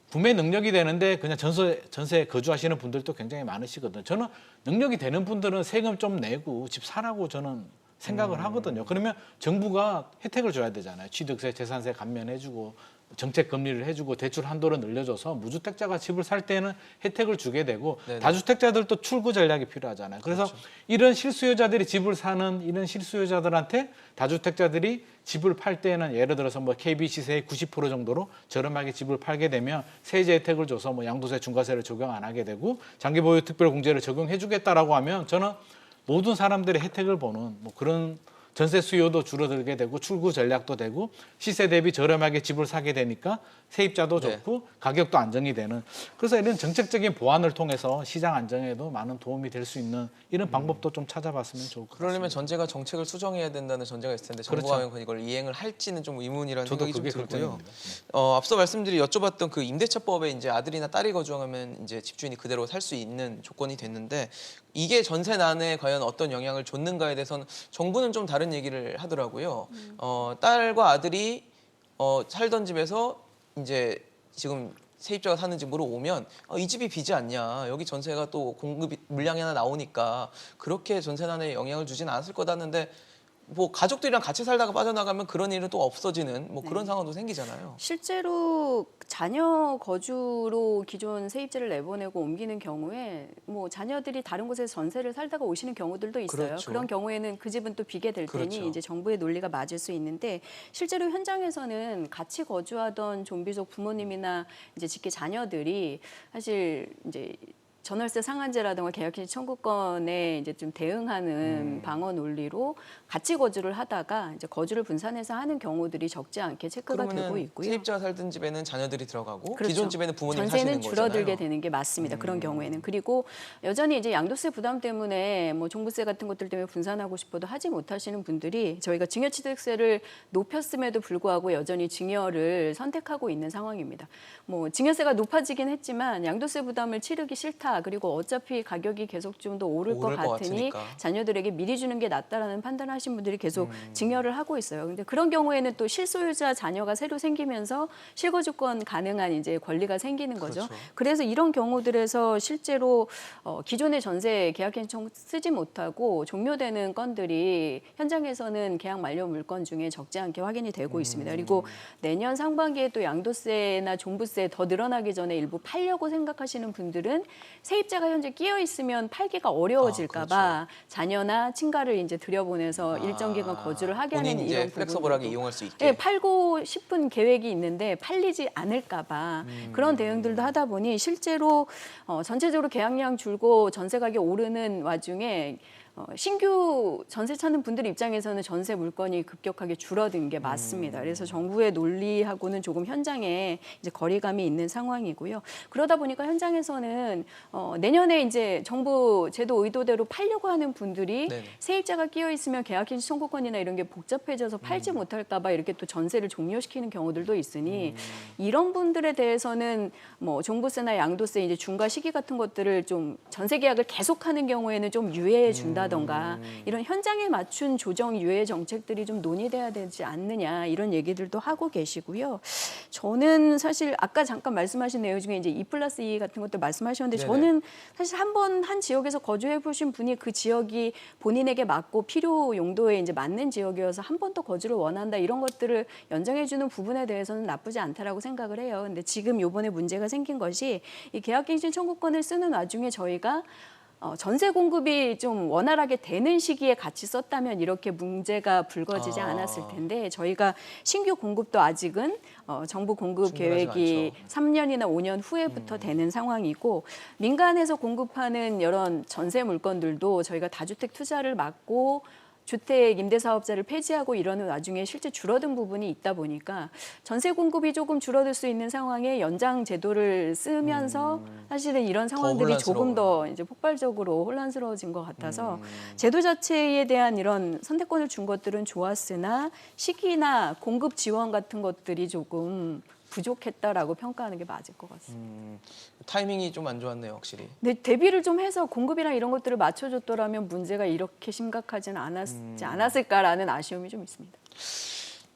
구매 능력이 되는데 그냥 전세에 거주하시는 분들도 굉장히 많으시거든요. 저는 능력이 되는 분들은 세금 좀 내고 집 사라고 저는 생각을 하거든요. 그러면 정부가 혜택을 줘야 되잖아요. 취득세, 재산세 감면해주고 정책 금리를 해주고 대출 한도를 늘려줘서 무주택자가 집을 살 때는 혜택을 주게 되고 네네. 다주택자들도 출구 전략이 필요하잖아요. 그래서 이런 실수요자들이 집을 사는 이런 실수요자들한테 다주택자들이 집을 팔 때는 예를 들어서 뭐 KB 시세의 90% 정도로 저렴하게 집을 팔게 되면 세제 혜택을 줘서 뭐 양도세, 중과세를 적용 안 하게 되고 장기 보유 특별 공제를 적용해주겠다라고 하면 저는 모든 사람들의 혜택을 보는 뭐 그런 전세 수요도 줄어들게 되고 출구 전략도 되고 시세 대비 저렴하게 집을 사게 되니까 세입자도 네. 좋고 가격도 안정이 되는 그래서 이런 정책적인 보완을 통해서 시장 안정에도 많은 도움이 될 수 있는 이런 방법도 좀 찾아봤으면 좋을 것 같습니다. 그러려면 전제가 정책을 수정해야 된다는 전제가 있을 텐데 정부가 그렇죠. 과연 이걸 이행을 할지는 좀 의문이라는 저도 생각이 좀 그게 들고요. 걱정입니다. 앞서 말씀드린 여쭤봤던 그 임대차법에 이제 아들이나 딸이 거주하면 이제 집주인이 그대로 살 수 있는 조건이 됐는데 이게 전세난에 과연 어떤 영향을 줬는가에 대해서는 정부는 좀 다른 얘기를 하더라고요. 딸과 아들이 살던 집에서 이제 지금 세입자가 사는 집으로 오면 이 집이 비지 않냐, 여기 전세가 또 공급이 물량이 하나 나오니까 그렇게 전세난에 영향을 주진 않았을 거다는데 뭐 가족들이랑 같이 살다가 빠져나가면 그런 일은 또 없어지는 뭐 그런 상황도 생기잖아요. 실제로 자녀 거주로 기존 세입자를 내보내고 옮기는 경우에 뭐 자녀들이 다른 곳에서 전세를 살다가 오시는 경우들도 있어요. 그렇죠. 그런 경우에는 그 집은 또 비게 될 테니 그렇죠. 이제 정부의 논리가 맞을 수 있는데 실제로 현장에서는 같이 거주하던 좀비속 부모님이나 이제 직계 자녀들이 사실 이제 전월세 상한제라든가 계약갱신 청구권에 이제 좀 대응하는 방어 논리로 같이 거주를 하다가 이제 거주를 분산해서 하는 경우들이 적지 않게 체크가 되고 그러면은 있고요. 세입자가 살던 집에는 자녀들이 들어가고 그렇죠. 기존 집에는 부모님이 전세는 사시는 거잖아요. 줄어들게 되는 게 맞습니다. 그런 경우에는. 그리고 여전히 이제 양도세 부담 때문에 뭐 종부세 같은 것들 때문에 분산하고 싶어도 하지 못하시는 분들이 저희가 증여취득세를 높였음에도 불구하고 여전히 증여를 선택하고 있는 상황입니다. 뭐 증여세가 높아지긴 했지만 양도세 부담을 치르기 싫다. 그리고 어차피 가격이 계속 좀 더 오를 것 같으니 같으니까. 자녀들에게 미리 주는 게 낫다라는 판단을 하신 분들이 계속 증여를 하고 있어요. 근데 그런 경우에는 또 실소유자 자녀가 새로 생기면서 실거주권 가능한 이제 권리가 생기는 거죠. 그렇죠. 그래서 이런 경우들에서 실제로 기존의 전세 계약갱신 쓰지 못하고 종료되는 건들이 현장에서는 계약 만료 물건 중에 적지 않게 확인이 되고 있습니다. 그리고 내년 상반기에 또 양도세나 종부세 더 늘어나기 전에 일부 팔려고 생각하시는 분들은 세입자가 현재 끼어 있으면 팔기가 어려워질까 봐 자녀나 친가를 이제 들여보내서 일정 기간 거주를 하게 하는 본인이 이제 이런 플렉서블하게 부분들도 이용할 수 있게. 네, 팔고 싶은 계획이 있는데 팔리지 않을까 봐 그런 대응들도 하다 보니 실제로 전체적으로 계약량 줄고 전세 가격 오르는 와중에 신규 전세 찾는 분들 입장에서는 전세 물건이 급격하게 줄어든 게 맞습니다. 그래서 정부의 논리하고는 조금 현장에 이제 거리감이 있는 상황이고요. 그러다 보니까 현장에서는 내년에 이제 정부 제도 의도대로 팔려고 하는 분들이 네네. 세입자가 끼어 있으면 계약갱신 청구권이나 이런 게 복잡해져서 팔지 못할까 봐 이렇게 또 전세를 종료시키는 경우들도 있으니 이런 분들에 대해서는 뭐 종부세나 양도세 이제 중과 시기 같은 것들을 좀 전세 계약을 계속하는 경우에는 좀 유예해 준다던가 이런 현장에 맞춘 조정 유예 정책들이 좀 논의돼야 되지 않느냐 이런 얘기들도 하고 계시고요. 저는 사실 아까 잠깐 말씀하신 내용 중에 이제 2+2 같은 것도 말씀하셨는데 네네. 저는 사실 한 지역에서 거주해 보신 분이 그 지역이 본인에게 맞고 필요 용도에 이제 맞는 지역이어서 한 번 더 거주를 원한다 이런 것들을 연장해 주는 부분에 대해서는 나쁘지 않다라고 생각을 해요. 근데 지금 요번에 문제가 생긴 것이 이 계약갱신 청구권을 쓰는 와중에 저희가 전세 공급이 좀 원활하게 되는 시기에 같이 썼다면 이렇게 문제가 불거지지 않았을 텐데 저희가 신규 공급도 아직은 정부 공급 충분하지 계획이 않죠. 3년이나 5년 후에부터 되는 상황이고 민간에서 공급하는 이런 전세 물건들도 저희가 다주택 투자를 막고 주택 임대사업자를 폐지하고 이러는 와중에 실제 줄어든 부분이 있다 보니까 전세 공급이 조금 줄어들 수 있는 상황에 연장 제도를 쓰면서 사실은 이런 상황들이 조금 더 이제 폭발적으로 혼란스러워진 것 같아서 제도 자체에 대한 이런 선택권을 준 것들은 좋았으나 시기나 공급 지원 같은 것들이 조금 부족했다라고 평가하는 게 맞을 것 같습니다. 타이밍이 좀 안 좋았네요, 확실히. 근데 대비를 좀 해서 공급이랑 이런 것들을 맞춰줬더라면 문제가 이렇게 심각하지는 않았지 않았을까라는 아쉬움이 좀 있습니다.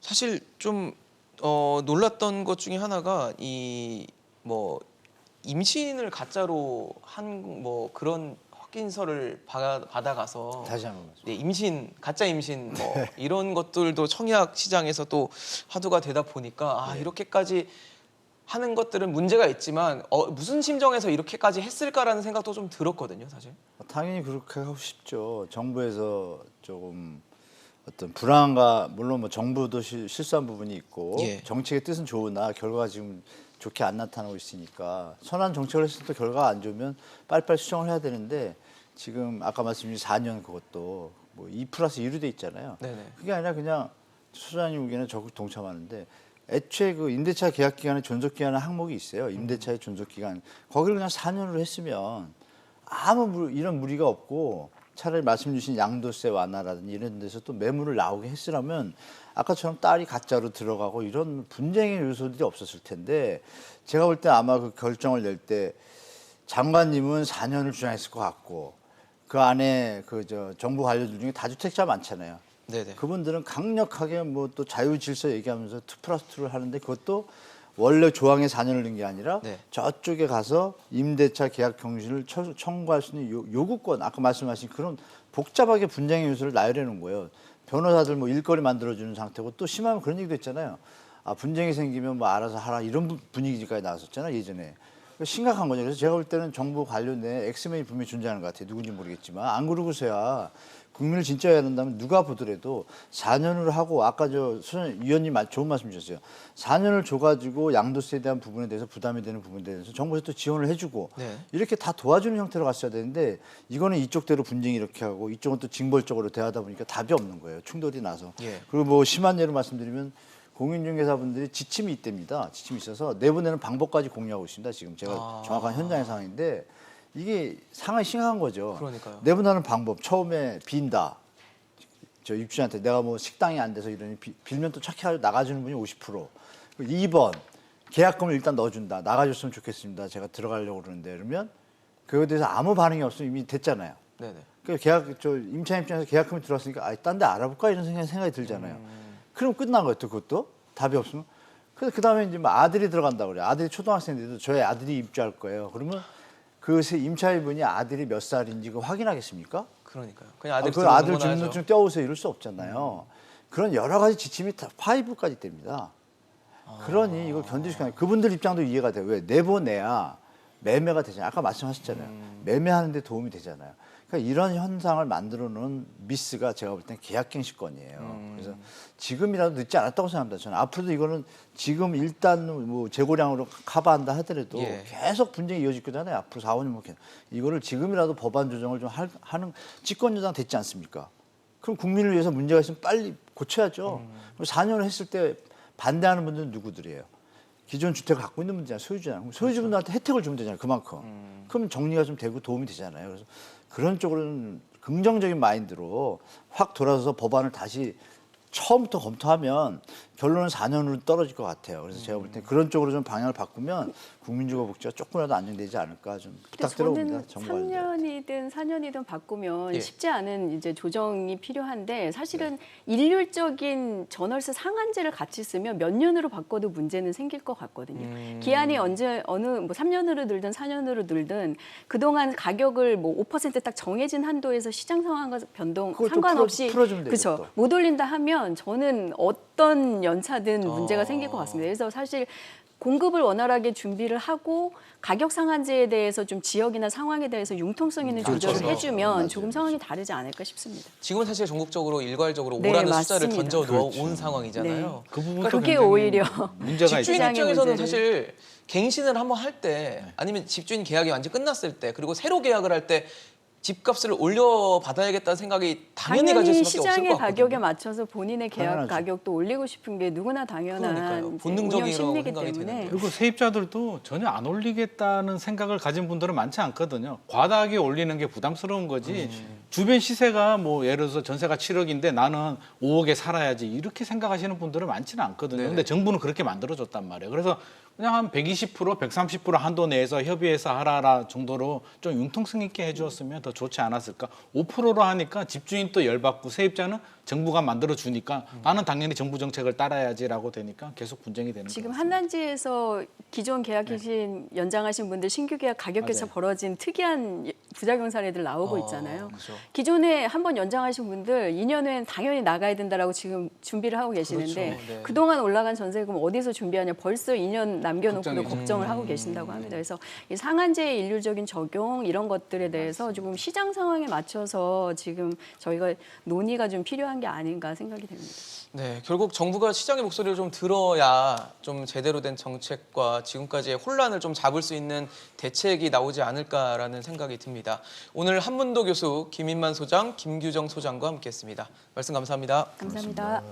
사실 좀 놀랐던 것 중에 하나가 이 뭐 임신을 가짜로 한 뭐 그런 확인서를 받아가서 다시 한번 말씀. 네, 임신, 가짜 임신 뭐 이런 것들도 청약 시장에서 또 화두가 되다 보니까 이렇게까지 하는 것들은 문제가 있지만 무슨 심정에서 이렇게까지 했을까라는 생각도 좀 들었거든요, 사실. 당연히 그렇게 하고 싶죠. 정부에서 조금 어떤 불안과 물론 뭐 정부도 실수한 부분이 있고 예. 정책의 뜻은 좋으나 결과가 지금 좋게 안 나타나고 있으니까 선한 정책을 했을 때 결과가 안 좋으면 빨리빨리 수정을 해야 되는데 지금 아까 말씀드린 4년 그것도 뭐 2+1로 돼 있잖아요. 네네. 그게 아니라 그냥 소장님 의견에 적극 동참하는데 애초에 그 임대차 계약 기간에 존속 기간의 항목이 있어요. 임대차의 존속 기간. 거기를 그냥 4년으로 했으면 아무 이런 무리가 없고 차라리 말씀 주신 양도세 완화라든지 이런 데서 또 매물을 나오게 했으라면 아까처럼 딸이 가짜로 들어가고 이런 분쟁의 요소들이 없었을 텐데 제가 볼 때 아마 그 결정을 낼 때 장관님은 4년을 주장했을 것 같고 그 안에 그 정부 관료들 중에 다주택자 많잖아요. 네네. 그분들은 강력하게 뭐 또 자유질서 얘기하면서 2+2를 하는데 그것도 원래 조항에 4년을 넣은 게 아니라 네. 저쪽에 가서 임대차 계약 경신을 청구할 수 있는 요구권 아까 말씀하신 그런 복잡하게 분쟁의 요소를 나열해 놓은 거예요. 변호사들 뭐 일거리 만들어주는 상태고 또 심하면 그런 얘기도 했잖아요. 아 분쟁이 생기면 뭐 알아서 하라 이런 분위기까지 나왔었잖아요 예전에. 심각한 거죠. 그래서 제가 볼 때는 정부 관료 내에 엑스맨이 분명히 존재하는 것 같아요. 누군지 모르겠지만 안 그러고서야 국민을 진짜 해야 된다면 누가 보더라도 4년을 하고 아까 위원님 좋은 말씀 주셨어요. 4년을 줘가지고 양도세에 대한 부분에 대해서 부담이 되는 부분에 대해서 정부에서 또 지원을 해주고 네. 이렇게 다 도와주는 형태로 갔어야 되는데 이거는 이쪽대로 분쟁이 이렇게 하고 이쪽은 또 징벌적으로 대하다 보니까 답이 없는 거예요. 충돌이 나서. 예. 그리고 뭐 심한 예로 말씀드리면 공인중개사분들이 지침이 있답니다. 지침이 있어서 내보내는 방법까지 공유하고 있습니다. 지금 제가 정확한 현장의 상황인데 이게 상황이 심각한 거죠. 그러니까요. 내보내는 방법 처음에 빈다. 저 입주자한테 내가 뭐 식당이 안 돼서 이러니 빌면 또 착해가지고 나가주는 분이 50%. 2번 계약금을 일단 넣어준다. 나가줬으면 좋겠습니다. 제가 들어가려고 그러는데 그러면 그거에 대해서 아무 반응이 없으면 이미 됐잖아요. 네네. 그 임차 입장에서 계약금이 들어왔으니까 딴 데 알아볼까 이런 생각이 들잖아요. 그럼 끝난 거예요. 또 그것도 답이 없으면. 그 다음에 이제 뭐 아들이 들어간다 그래요. 아들이 초등학생인데도 저희 아들이 입주할 거예요. 그러면 그 임차인분이 아들이 몇 살인지 그 확인하겠습니까? 그러니까요. 그냥 아들 그 아들 주민등록만 주민등록증 떼어오세요 이럴 수 없잖아요. 그런 여러 가지 지침이 다 5까지 됩니다. 그러니 이걸 견딜 수가 없어요. 그분들 입장도 이해가 돼요. 왜? 내보내야 매매가 되잖아요. 아까 말씀하셨잖아요. 매매하는 데 도움이 되잖아요. 그러니까 이런 현상을 만들어 놓은 미스가 제가 볼 땐 계약갱신권이에요. 그래서 지금이라도 늦지 않았다고 생각합니다. 저는 앞으로도 이거는 지금 일단 뭐 재고량으로 커버한다 하더라도 예. 계속 분쟁이 이어질 거잖아요. 앞으로 4, 5년 이거를 지금이라도 법안 조정을 좀 하는 집권여당 됐지 않습니까? 그럼 국민을 위해서 문제가 있으면 빨리 고쳐야죠. 4년을 했을 때 반대하는 분들은 누구들이에요? 기존 주택을 갖고 있는 분들이잖아요. 소유주잖아요. 소유주분들한테 혜택을 주면 되잖아요. 그만큼. 그럼 정리가 좀 되고 도움이 되잖아요. 그래서 그런 쪽으로는 긍정적인 마인드로 확 돌아서서 법안을 다시 처음부터 검토하면 결론은 4년으로 떨어질 것 같아요. 그래서 제가 볼 때 그런 쪽으로 좀 방향을 바꾸면 국민주거 복지가 조금이라도 안정되지 않을까 좀 부탁드려봅니다. 저는 3년이든 4년이든 바꾸면 예. 쉽지 않은 이제 조정이 필요한데 사실은 일률적인 전월세 상한제를 같이 쓰면 몇 년으로 바꿔도 문제는 생길 것 같거든요. 기한이 어느 뭐 3년으로 늘든 4년으로 늘든 그동안 가격을 뭐 5% 딱 정해진 한도에서 시장 상황과 변동 그걸 좀 상관없이 풀어주면 되죠, 그렇죠. 또. 못 올린다 하면 저는 어떤 연차든 문제가 생길 것 같습니다. 그래서 사실 공급을 원활하게 준비를 하고 가격 상한제에 대해서 좀 지역이나 상황에 대해서 융통성 있는 그렇죠. 조절을 그렇죠. 해주면 맞아요. 조금 상황이 다르지 않을까 싶습니다. 지금은 사실 전국적으로 일괄적으로 네, 오라는 숫자를 맞습니다. 던져 놓은 그렇죠. 상황이잖아요. 그 부분도 그게 굉장히 오히려 문제가 집주인 있죠. 시장의 입장에서는 문제를. 사실 갱신을 한번 할 때 아니면 집주인 계약이 완전 끝났을 때 그리고 새로 계약을 할 때 집값을 올려 받아야겠다는 생각이 당연히 가질 수밖에 없을 것 시장의 같거든요. 가격에 맞춰서 본인의 계약 당연하죠. 가격도 올리고 싶은 게 누구나 당연한 그러니까요. 이제 본능적이라고 운영 심리이기 생각이 때문에 되는데. 그리고 세입자들도 전혀 안 올리겠다는 생각을 가진 분들은 많지 않거든요. 과다하게 올리는 게 부담스러운 거지. 주변 시세가 뭐 예를 들어서 전세가 7억인데 나는 5억에 살아야지 이렇게 생각하시는 분들은 많지는 않거든요. 네네. 근데 정부는 그렇게 만들어줬단 말이에요. 그래서 그냥 한 120%, 130% 한도 내에서 협의해서 하라 정도로 좀 융통성 있게 해주었으면 더 좋지 않았을까. 5%로 하니까 집주인 또 열받고 세입자는 정부가 만들어주니까 나는 당연히 정부 정책을 따라야지라고 되니까 계속 분쟁이 되는 지금 거죠. 한단지에서 기존 계약하신 연장하신 분들 신규 계약 가격에서 맞아요. 벌어진 특이한 부작용 사례들 나오고 있잖아요. 그렇죠. 기존에 한 번 연장하신 분들 2년 후엔 당연히 나가야 된다라고 지금 준비를 하고 계시는데 그렇죠. 네. 그동안 올라간 전세금 어디서 준비하냐 벌써 2년 남겨놓고도 걱정이죠. 걱정을 하고 계신다고 합니다. 그래서 이 상한제의 일률적인 적용 이런 것들에 대해서 조금 시장 상황에 맞춰서 지금 저희가 논의가 좀 필요한 게 아닌가 생각이 됩니다. 네, 결국 정부가 시장의 목소리를 좀 들어야 좀 제대로 된 정책과 지금까지의 혼란을 좀 잡을 수 있는 대책이 나오지 않을까라는 생각이 듭니다. 오늘 한문도 교수, 김인만 소장, 김규정 소장과 함께했습니다. 말씀 감사합니다. 감사합니다.